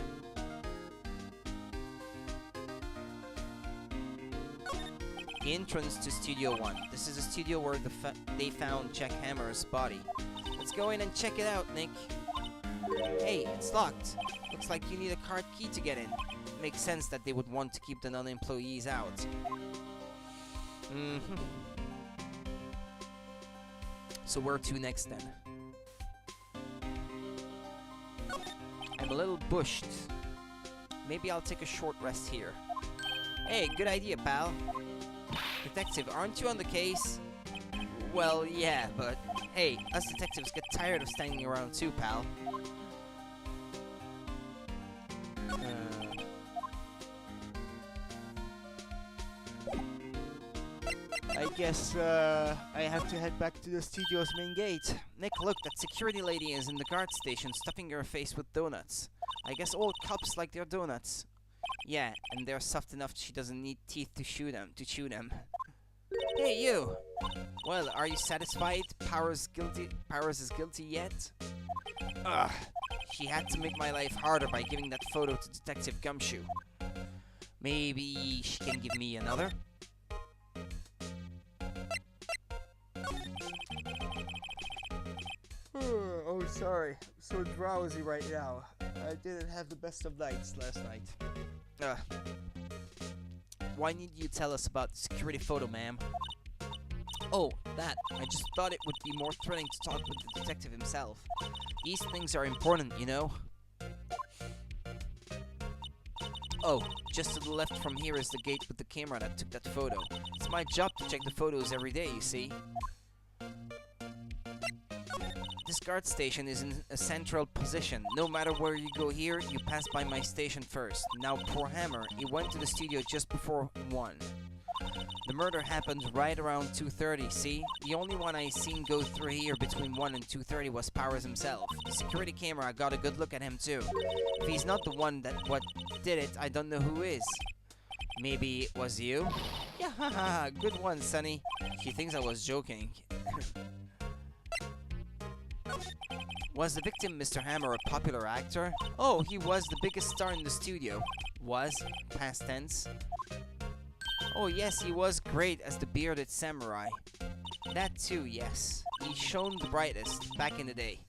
The entrance to Studio 1. This is a studio where they found Jack Hammer's body. Let's go in and check it out, Nick. Hey, it's locked. Looks like you need a card key to get in. Makes sense that they would want to keep the non-employees out. So where to next then? I'm a little bushed. Maybe I'll take a short rest here. Hey, good idea, pal. Detective, aren't you on the case? Well, yeah, but hey, us detectives get tired of standing around too, pal. I guess, I have to head back to the studio's main gate. Nick, look, that security lady is in the guard station stuffing her face with donuts. I guess all cops like their donuts. Yeah, and they're soft enough she doesn't need teeth to chew them. Hey, you! Well, are you satisfied? Powers is guilty yet? Ugh, she had to make my life harder by giving that photo to Detective Gumshoe. Maybe she can give me another? Oh, sorry. I'm so drowsy right now. I didn't have the best of nights last night. Why need you tell us about the security photo, ma'am? Oh, that. I just thought it would be more thrilling to talk with the detective himself. These things are important, you know? Oh, just to the left from here is the gate with the camera that took that photo. It's my job to check the photos every day, you see? This guard station is in a central position. No matter where you go here, you pass by my station first. Now, poor Hammer, he went to the studio just before 1. The murder happened right around 2:30, see? The only one I seen go through here between 1 and 2:30 was Powers himself. The security camera got a good look at him too. If he's not the one that did it, I don't know who is. Maybe it was you? Yeah, haha, good one, Sonny. She thinks I was joking. Was the victim Mr. Hammer a popular actor? Oh, he was the biggest star in the studio. Was, past tense. Oh yes, he was great as the bearded samurai. That too, yes. He shone the brightest back in the day.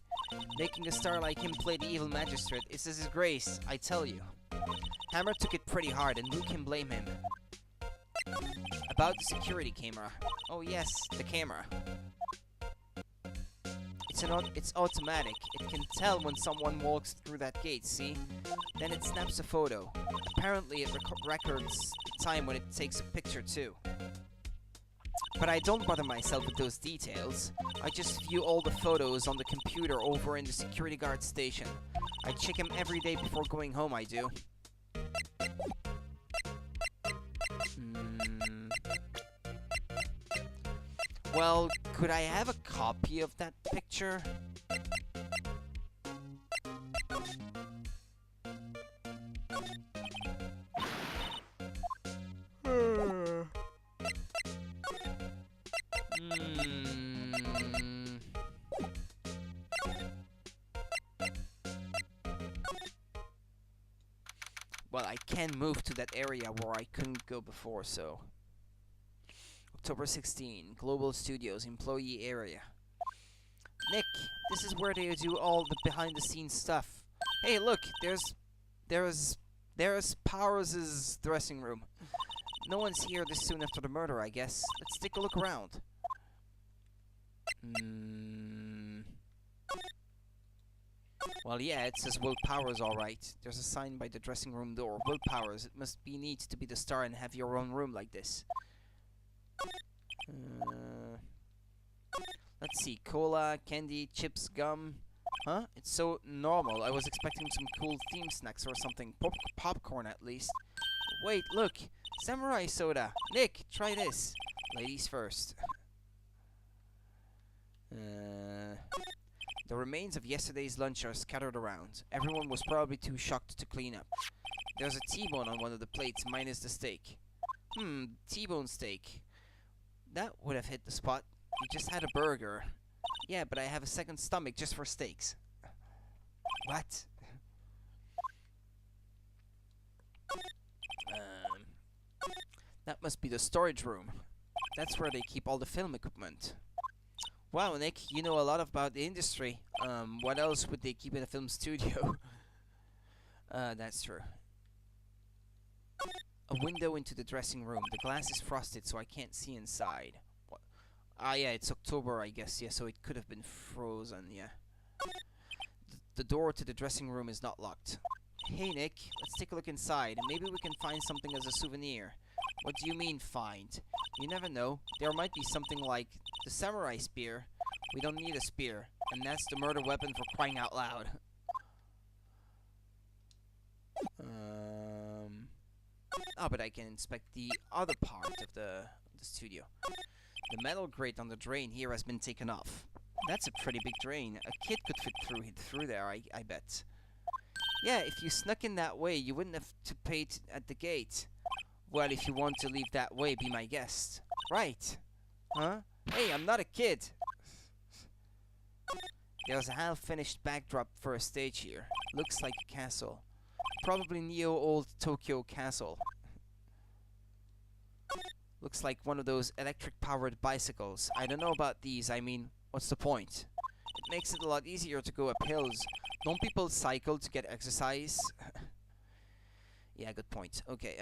Making a star like him play the evil magistrate is a disgrace, I tell you. Hammer took it pretty hard, and who can blame him? About the security camera. Oh yes, the camera. It's automatic. It can tell when someone walks through that gate, see? Then it snaps a photo. Apparently it records the time when it takes a picture too. But I don't bother myself with those details. I just view all the photos on the computer over in the security guard station. I check them every day before going home, I do. Well, could I have a copy of that picture? Well, I can move to that area where I couldn't go before, so... October 16, Global Studios, employee area. Nick, this is where they do all the behind-the-scenes stuff. Hey, look, there's Powers' dressing room. No one's here this soon after the murder, I guess. Let's take a look around. Well, yeah, it says Will Powers, alright. There's a sign by the dressing room door. Will Powers, it must be neat to be the star and have your own room like this. Let's see, cola, candy, chips, gum. Huh? It's so normal. I was expecting some cool theme snacks or something. Popcorn at least. Wait, look! Samurai soda! Nick, try this! Ladies first. The remains of yesterday's lunch are scattered around. Everyone was probably too shocked to clean up. There's a T-bone on one of the plates minus the steak. T-bone steak. That would have hit the spot. You just had a burger. Yeah, but I have a second stomach just for steaks. What? That must be the storage room. That's where they keep all the film equipment. Wow, Nick, you know a lot about the industry. What else would they keep in a film studio? That's true. A window into the dressing room. The glass is frosted, so I can't see inside. What? Ah, yeah, it's October, I guess. Yeah, so it could have been frozen, yeah. The door to the dressing room is not locked. Hey, Nick, let's take a look inside, and maybe we can find something as a souvenir. What do you mean, find? You never know. There might be something like the samurai spear. We don't need a spear, and that's the murder weapon for crying out loud. Oh, but I can inspect the other part of the studio. The metal grate on the drain here has been taken off. That's a pretty big drain. A kid could fit through there, I bet. Yeah, if you snuck in that way, you wouldn't have to pay at the gate. Well, if you want to leave that way, be my guest. Right. Huh? Hey, I'm not a kid. There's a half-finished backdrop for a stage here. Looks like a castle. Probably Neo Old Tokyo Castle. Looks like one of those electric-powered bicycles. I don't know about these. I mean, what's the point? It makes it a lot easier to go up hills. Don't people cycle to get exercise? Yeah, good point. Okay,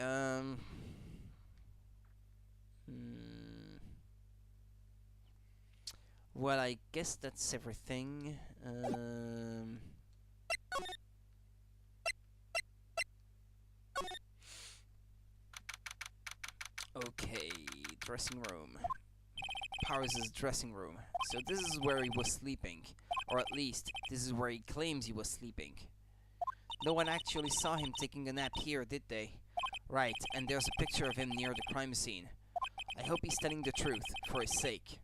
well, I guess that's everything. Okay, dressing room. Powers' dressing room. So this is where he was sleeping. Or at least, this is where he claims he was sleeping. No one actually saw him taking a nap here, did they? Right, and there's a picture of him near the crime scene. I hope he's telling the truth, for his sake.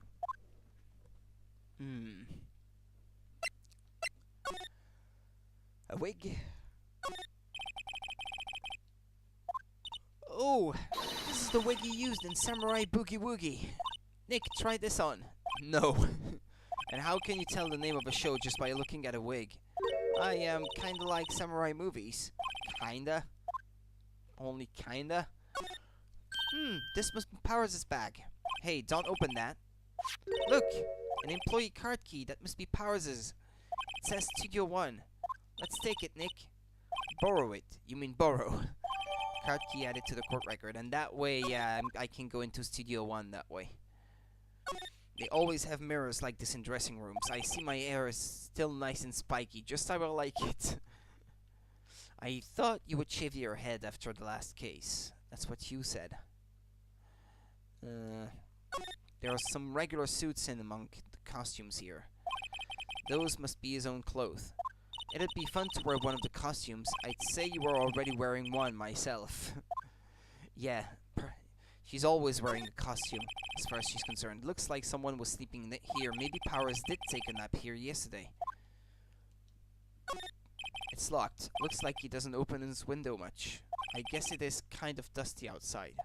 A wig? Oh, this is the wig he used in Samurai Boogie Woogie. Nick, try this on. No. And how can you tell the name of a show just by looking at a wig? I kinda like samurai movies. Kinda. Only kinda. This must be Powers' bag. Hey, don't open that. Look! An employee card key. That must be Powers'. It says Studio 1. Let's take it, Nick. Borrow it. You mean borrow. Card key added to the court record. And that way, yeah, I can go into Studio 1 that way. They always have mirrors like this in dressing rooms. I see my hair is still nice and spiky, just how I like it. I thought you would shave your head after the last case. That's what you said. There are some regular suits in among the costumes here. Those must be his own clothes. It'd be fun to wear one of the costumes. I'd say you were already wearing one myself. Yeah, she's always wearing a costume, as far as she's concerned. Looks like someone was sleeping here. Maybe Powers did take a nap here yesterday. It's locked. Looks like he doesn't open his window much. I guess it is kind of dusty outside.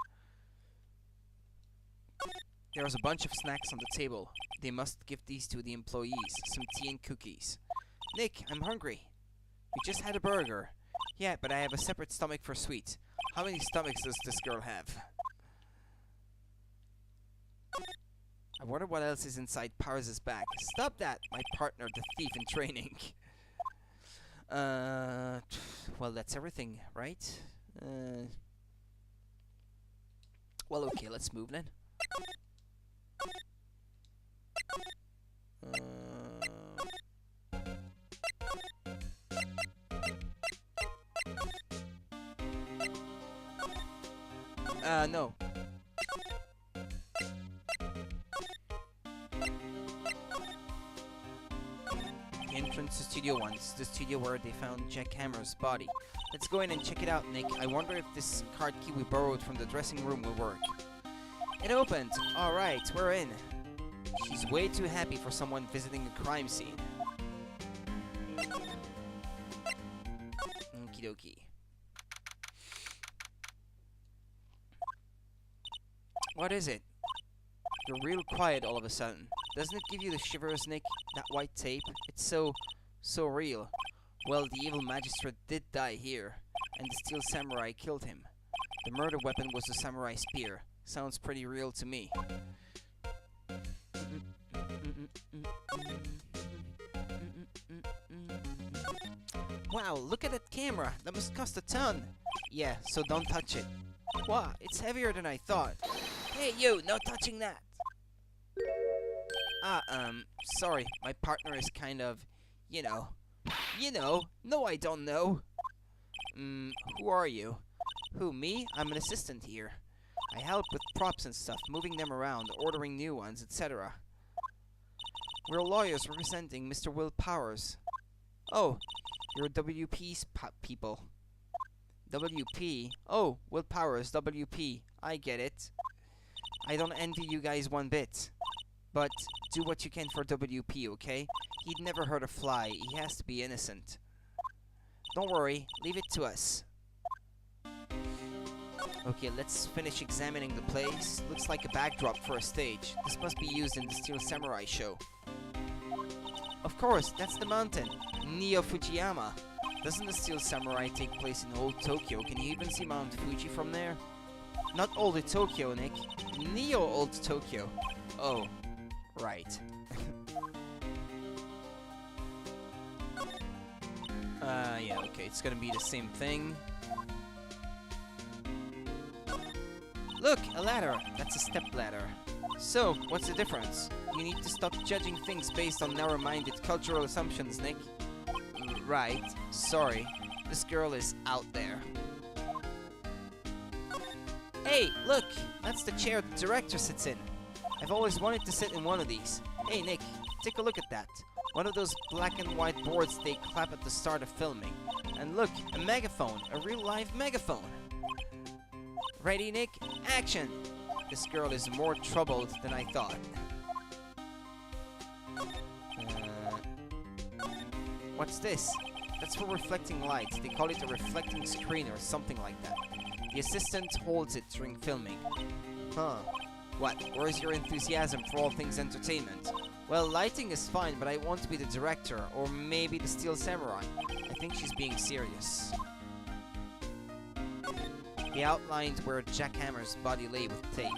There's a bunch of snacks on the table. They must give these to the employees. Some tea and cookies. Nick, I'm hungry. We just had a burger. Yeah, but I have a separate stomach for sweets. How many stomachs does this girl have? I wonder what else is inside Powers' bag. Stop that, my partner, the thief in training. Well, that's everything, right? Well, okay, let's move then. No. entrance to Studio 1. This is the studio where they found Jack Hammer's body. Let's go in and check it out, Nick. I wonder if this card key we borrowed from the dressing room will work. It opened! Alright, we're in. She's way too happy for someone visiting a crime scene. Okie dokie. What is it? You're real quiet all of a sudden. Doesn't it give you the shivers, Nick? That white tape? It's so real. Well, the evil magistrate did die here, and the steel samurai killed him. The murder weapon was a samurai spear. Sounds pretty real to me. Wow, look at that camera. That must cost a ton. Yeah, so don't touch it. Wow, it's heavier than I thought. Hey, you, no touching that. Sorry, my partner is kind of, you know. No, I don't know. Who are you? Who, me? I'm an assistant here. I help with props and stuff, moving them around, ordering new ones, etc. We're lawyers representing Mr. Will Powers. Oh, you're WP's people. WP? Oh, Will Powers, WP. I get it. I don't envy you guys one bit. But do what you can for WP, okay? He'd never hurt a fly. He has to be innocent. Don't worry. Leave it to us. Okay, let's finish examining the place. Looks like a backdrop for a stage. This must be used in the Steel Samurai show. Of course, that's the mountain. Neo Fujiyama. Doesn't the Steel Samurai take place in old Tokyo? Can you even see Mount Fuji from there? Not old Tokyo, Nick. Neo old Tokyo. Oh, right. Yeah, okay, it's gonna be the same thing. Look, a ladder. That's a step ladder. So, what's the difference? You need to stop judging things based on narrow-minded cultural assumptions, Nick. Right. Sorry. This girl is out there. Hey, look! That's the chair the director sits in. I've always wanted to sit in one of these. Hey, Nick, take a look at that. One of those black and white boards they clap at the start of filming. And look, a megaphone. A real live megaphone. Ready, Nick? Action! This girl is more troubled than I thought. What's this? That's for reflecting light. They call it a reflecting screen or something like that. The assistant holds it during filming. Huh. What? Where's your enthusiasm for all things entertainment? Well, lighting is fine, but I want to be the director, or maybe the Steel Samurai. I think she's being serious. He outlined where Jack Hammer's body lay with tape.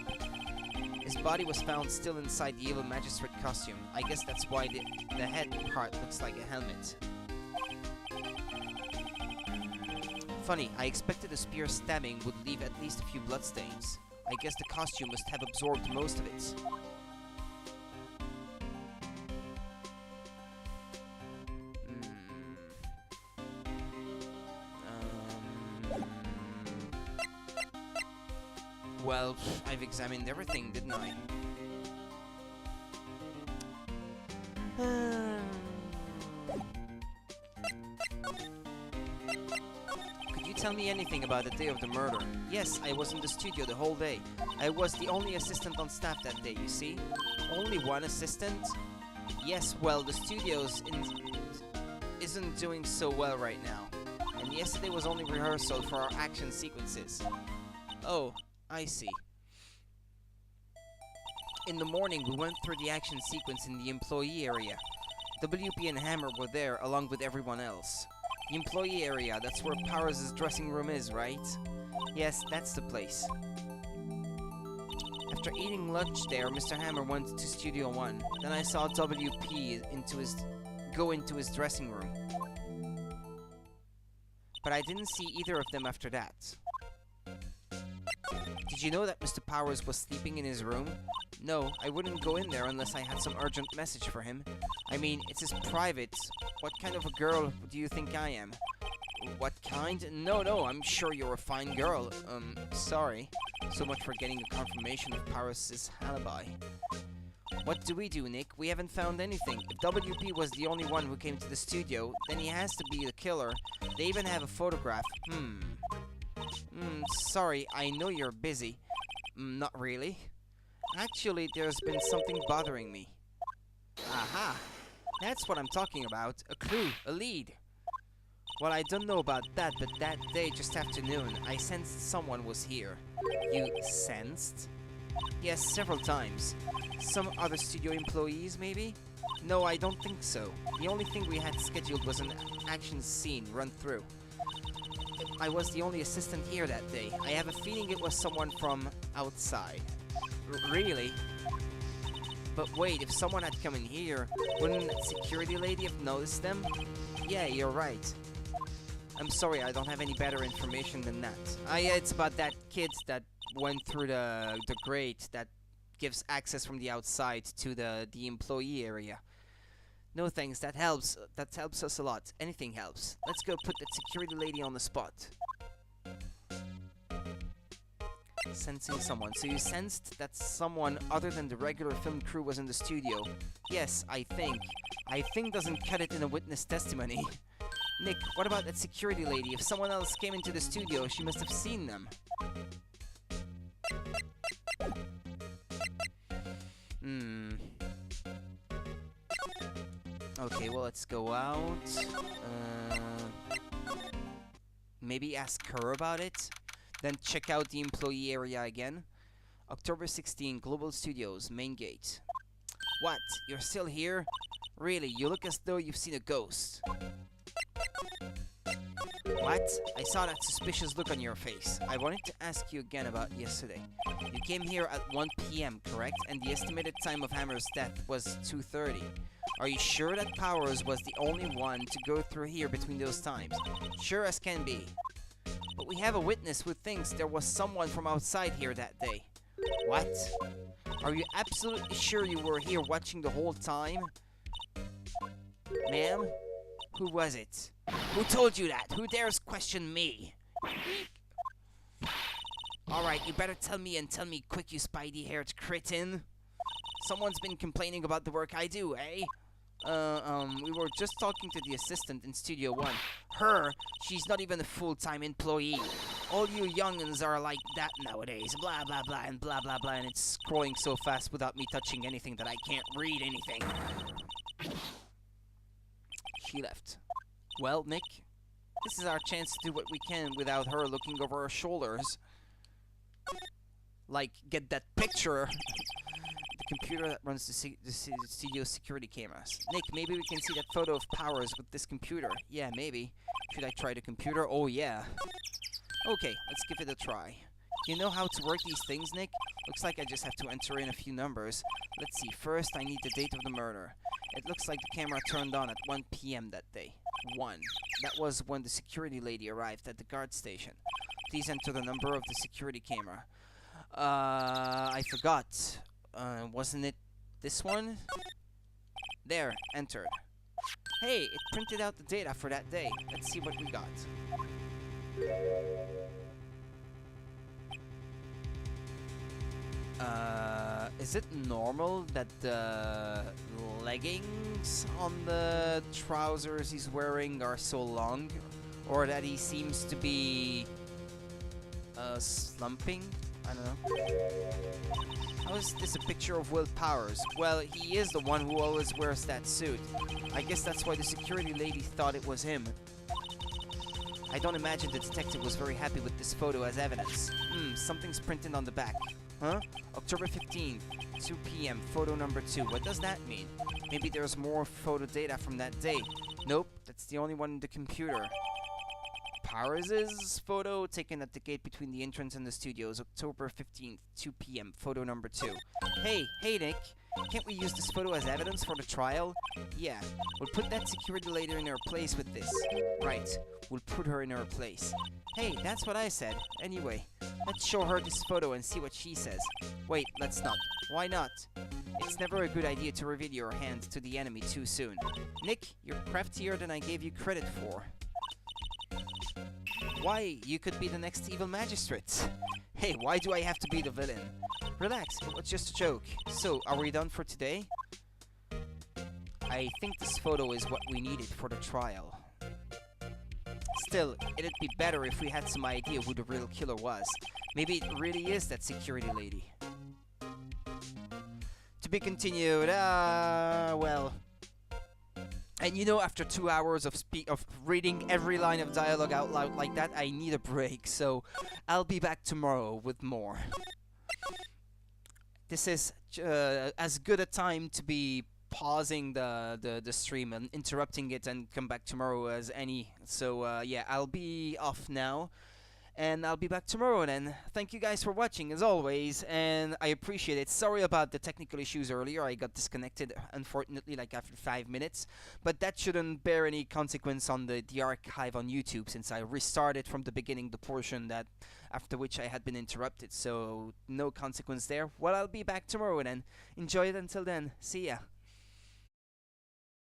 His body was found still inside the evil magistrate costume. I guess that's why the head part looks like a helmet. Funny, I expected a spear stabbing would leave at least a few bloodstains. I guess the costume must have absorbed most of it. Well, I've examined everything, didn't I? Could you tell me anything about the day of the murder? Yes, I was in the studio the whole day. I was the only assistant on staff that day, you see? Only one assistant? Yes, well, the studio's isn't doing so well right now. And yesterday was only rehearsal for our action sequences. Oh, I see. In the morning, we went through the action sequence in the employee area. WP and Hammer were there along with everyone else. The employee area, that's where Powers' dressing room is, right? Yes, that's the place. After eating lunch there, Mr. Hammer went to Studio 1. Then I saw WP go into his dressing room. But I didn't see either of them after that. Did you know that Mr. Powers was sleeping in his room? No, I wouldn't go in there unless I had some urgent message for him. I mean, it's his private. What kind of a girl do you think I am? What kind? No, I'm sure you're a fine girl. Sorry. So much for getting a confirmation of Powers' alibi. What do we do, Nick? We haven't found anything. If WP was the only one who came to the studio, then he has to be the killer. They even have a photograph. Sorry, I know you're busy. Not really. Actually, there's been something bothering me. Aha! That's what I'm talking about. A clue, a lead. Well, I don't know about that, but that day, just afternoon, I sensed someone was here. You sensed? Yes, several times. Some other studio employees, maybe? No, I don't think so. The only thing we had scheduled was an action scene run through. I was the only assistant here that day. I have a feeling it was someone from outside. Really? But wait, if someone had come in here, wouldn't that security lady have noticed them? Yeah, you're right. I'm sorry, I don't have any better information than that. Yeah, it's about that kid that went through the grate that gives access from the outside to the employee area. No thanks, that helps. That helps us a lot. Anything helps. Let's go put that security lady on the spot. Sensing someone. So you sensed that someone other than the regular film crew was in the studio? Yes, I think. I think doesn't cut it in a witness testimony. Nick, what about that security lady? If someone else came into the studio, she must have seen them. Okay, well, let's go out. Maybe ask her about it? Then check out the employee area again. October 16, Global Studios, main gate. What? You're still here? Really, you look as though you've seen a ghost. What? I saw that suspicious look on your face. I wanted to ask you again about yesterday. You came here at 1 p.m., correct? And the estimated time of Hammer's death was 2:30. Are you sure that Powers was the only one to go through here between those times? Sure as can be. But we have a witness who thinks there was someone from outside here that day. What? Are you absolutely sure you were here watching the whole time? Ma'am? Who was it? Who told you that? Who dares question me? Alright, you better tell me and tell me quick, you spidey-haired cretin. Someone's been complaining about the work I do, eh? We were just talking to the assistant in Studio 1. Her? She's not even a full-time employee. All you young'uns are like that nowadays. Blah, blah, blah, and blah, blah, blah, and it's scrolling so fast without me touching anything that I can't read anything. She left. Well, Nick, this is our chance to do what we can without her looking over our shoulders. Like, get that picture. The computer that runs the studio security cameras. Nick, maybe we can see that photo of Powers with this computer. Yeah, maybe. Should I try the computer? Oh, yeah. Okay, let's give it a try. You know how to work these things, Nick? Looks like I just have to enter in a few numbers. Let's see, first I need the date of the murder. It looks like the camera turned on at 1 p.m. that day. 1. That was when the security lady arrived at the guard station. Please enter the number of the security camera. I forgot. Wasn't it this one? There, entered. Hey, it printed out the data for that day. Let's see what we got. Is it normal that the leggings on the trousers he's wearing are so long? Or that he seems to be slumping? I don't know. How is this a picture of Will Powers? Well, he is the one who always wears that suit. I guess that's why the security lady thought it was him. I don't imagine the detective was very happy with this photo as evidence. Something's printed on the back. Huh? October 15th, 2 p.m., photo number 2. What does that mean? Maybe there's more photo data from that day. Nope, that's the only one in the computer. Powers' photo taken at the gate between the entrance and the studios, October 15th, 2 p.m., photo number 2. Hey, Nick, can't we use this photo as evidence for the trial? Yeah, we'll put that security lady in her place with this. Right, we'll put her in her place. Hey, that's what I said. Anyway, let's show her this photo and see what she says. Wait, let's not. Why not? It's never a good idea to reveal your hand to the enemy too soon. Nick, you're craftier than I gave you credit for. Why? You could be the next evil magistrate. Hey, why do I have to be the villain? Relax, it was just a joke. So, are we done for today? I think this photo is what we needed for the trial. Still, it'd be better if we had some idea who the real killer was. Maybe it really is that security lady. To be continued, well... And you know, after 2 hours of reading every line of dialogue out loud like that, I need a break, so I'll be back tomorrow with more. This is as good a time to be pausing the stream and interrupting it and come back tomorrow as any. So yeah, I'll be off now. And I'll be back tomorrow then. Thank you guys for watching as always, and I appreciate it. Sorry about the technical issues earlier. I got disconnected, unfortunately, like after 5 minutes. But that shouldn't bear any consequence on the archive on YouTube, since I restarted from the beginning the portion that after which I had been interrupted. So no consequence there. Well, I'll be back tomorrow then. Enjoy it until then. See ya.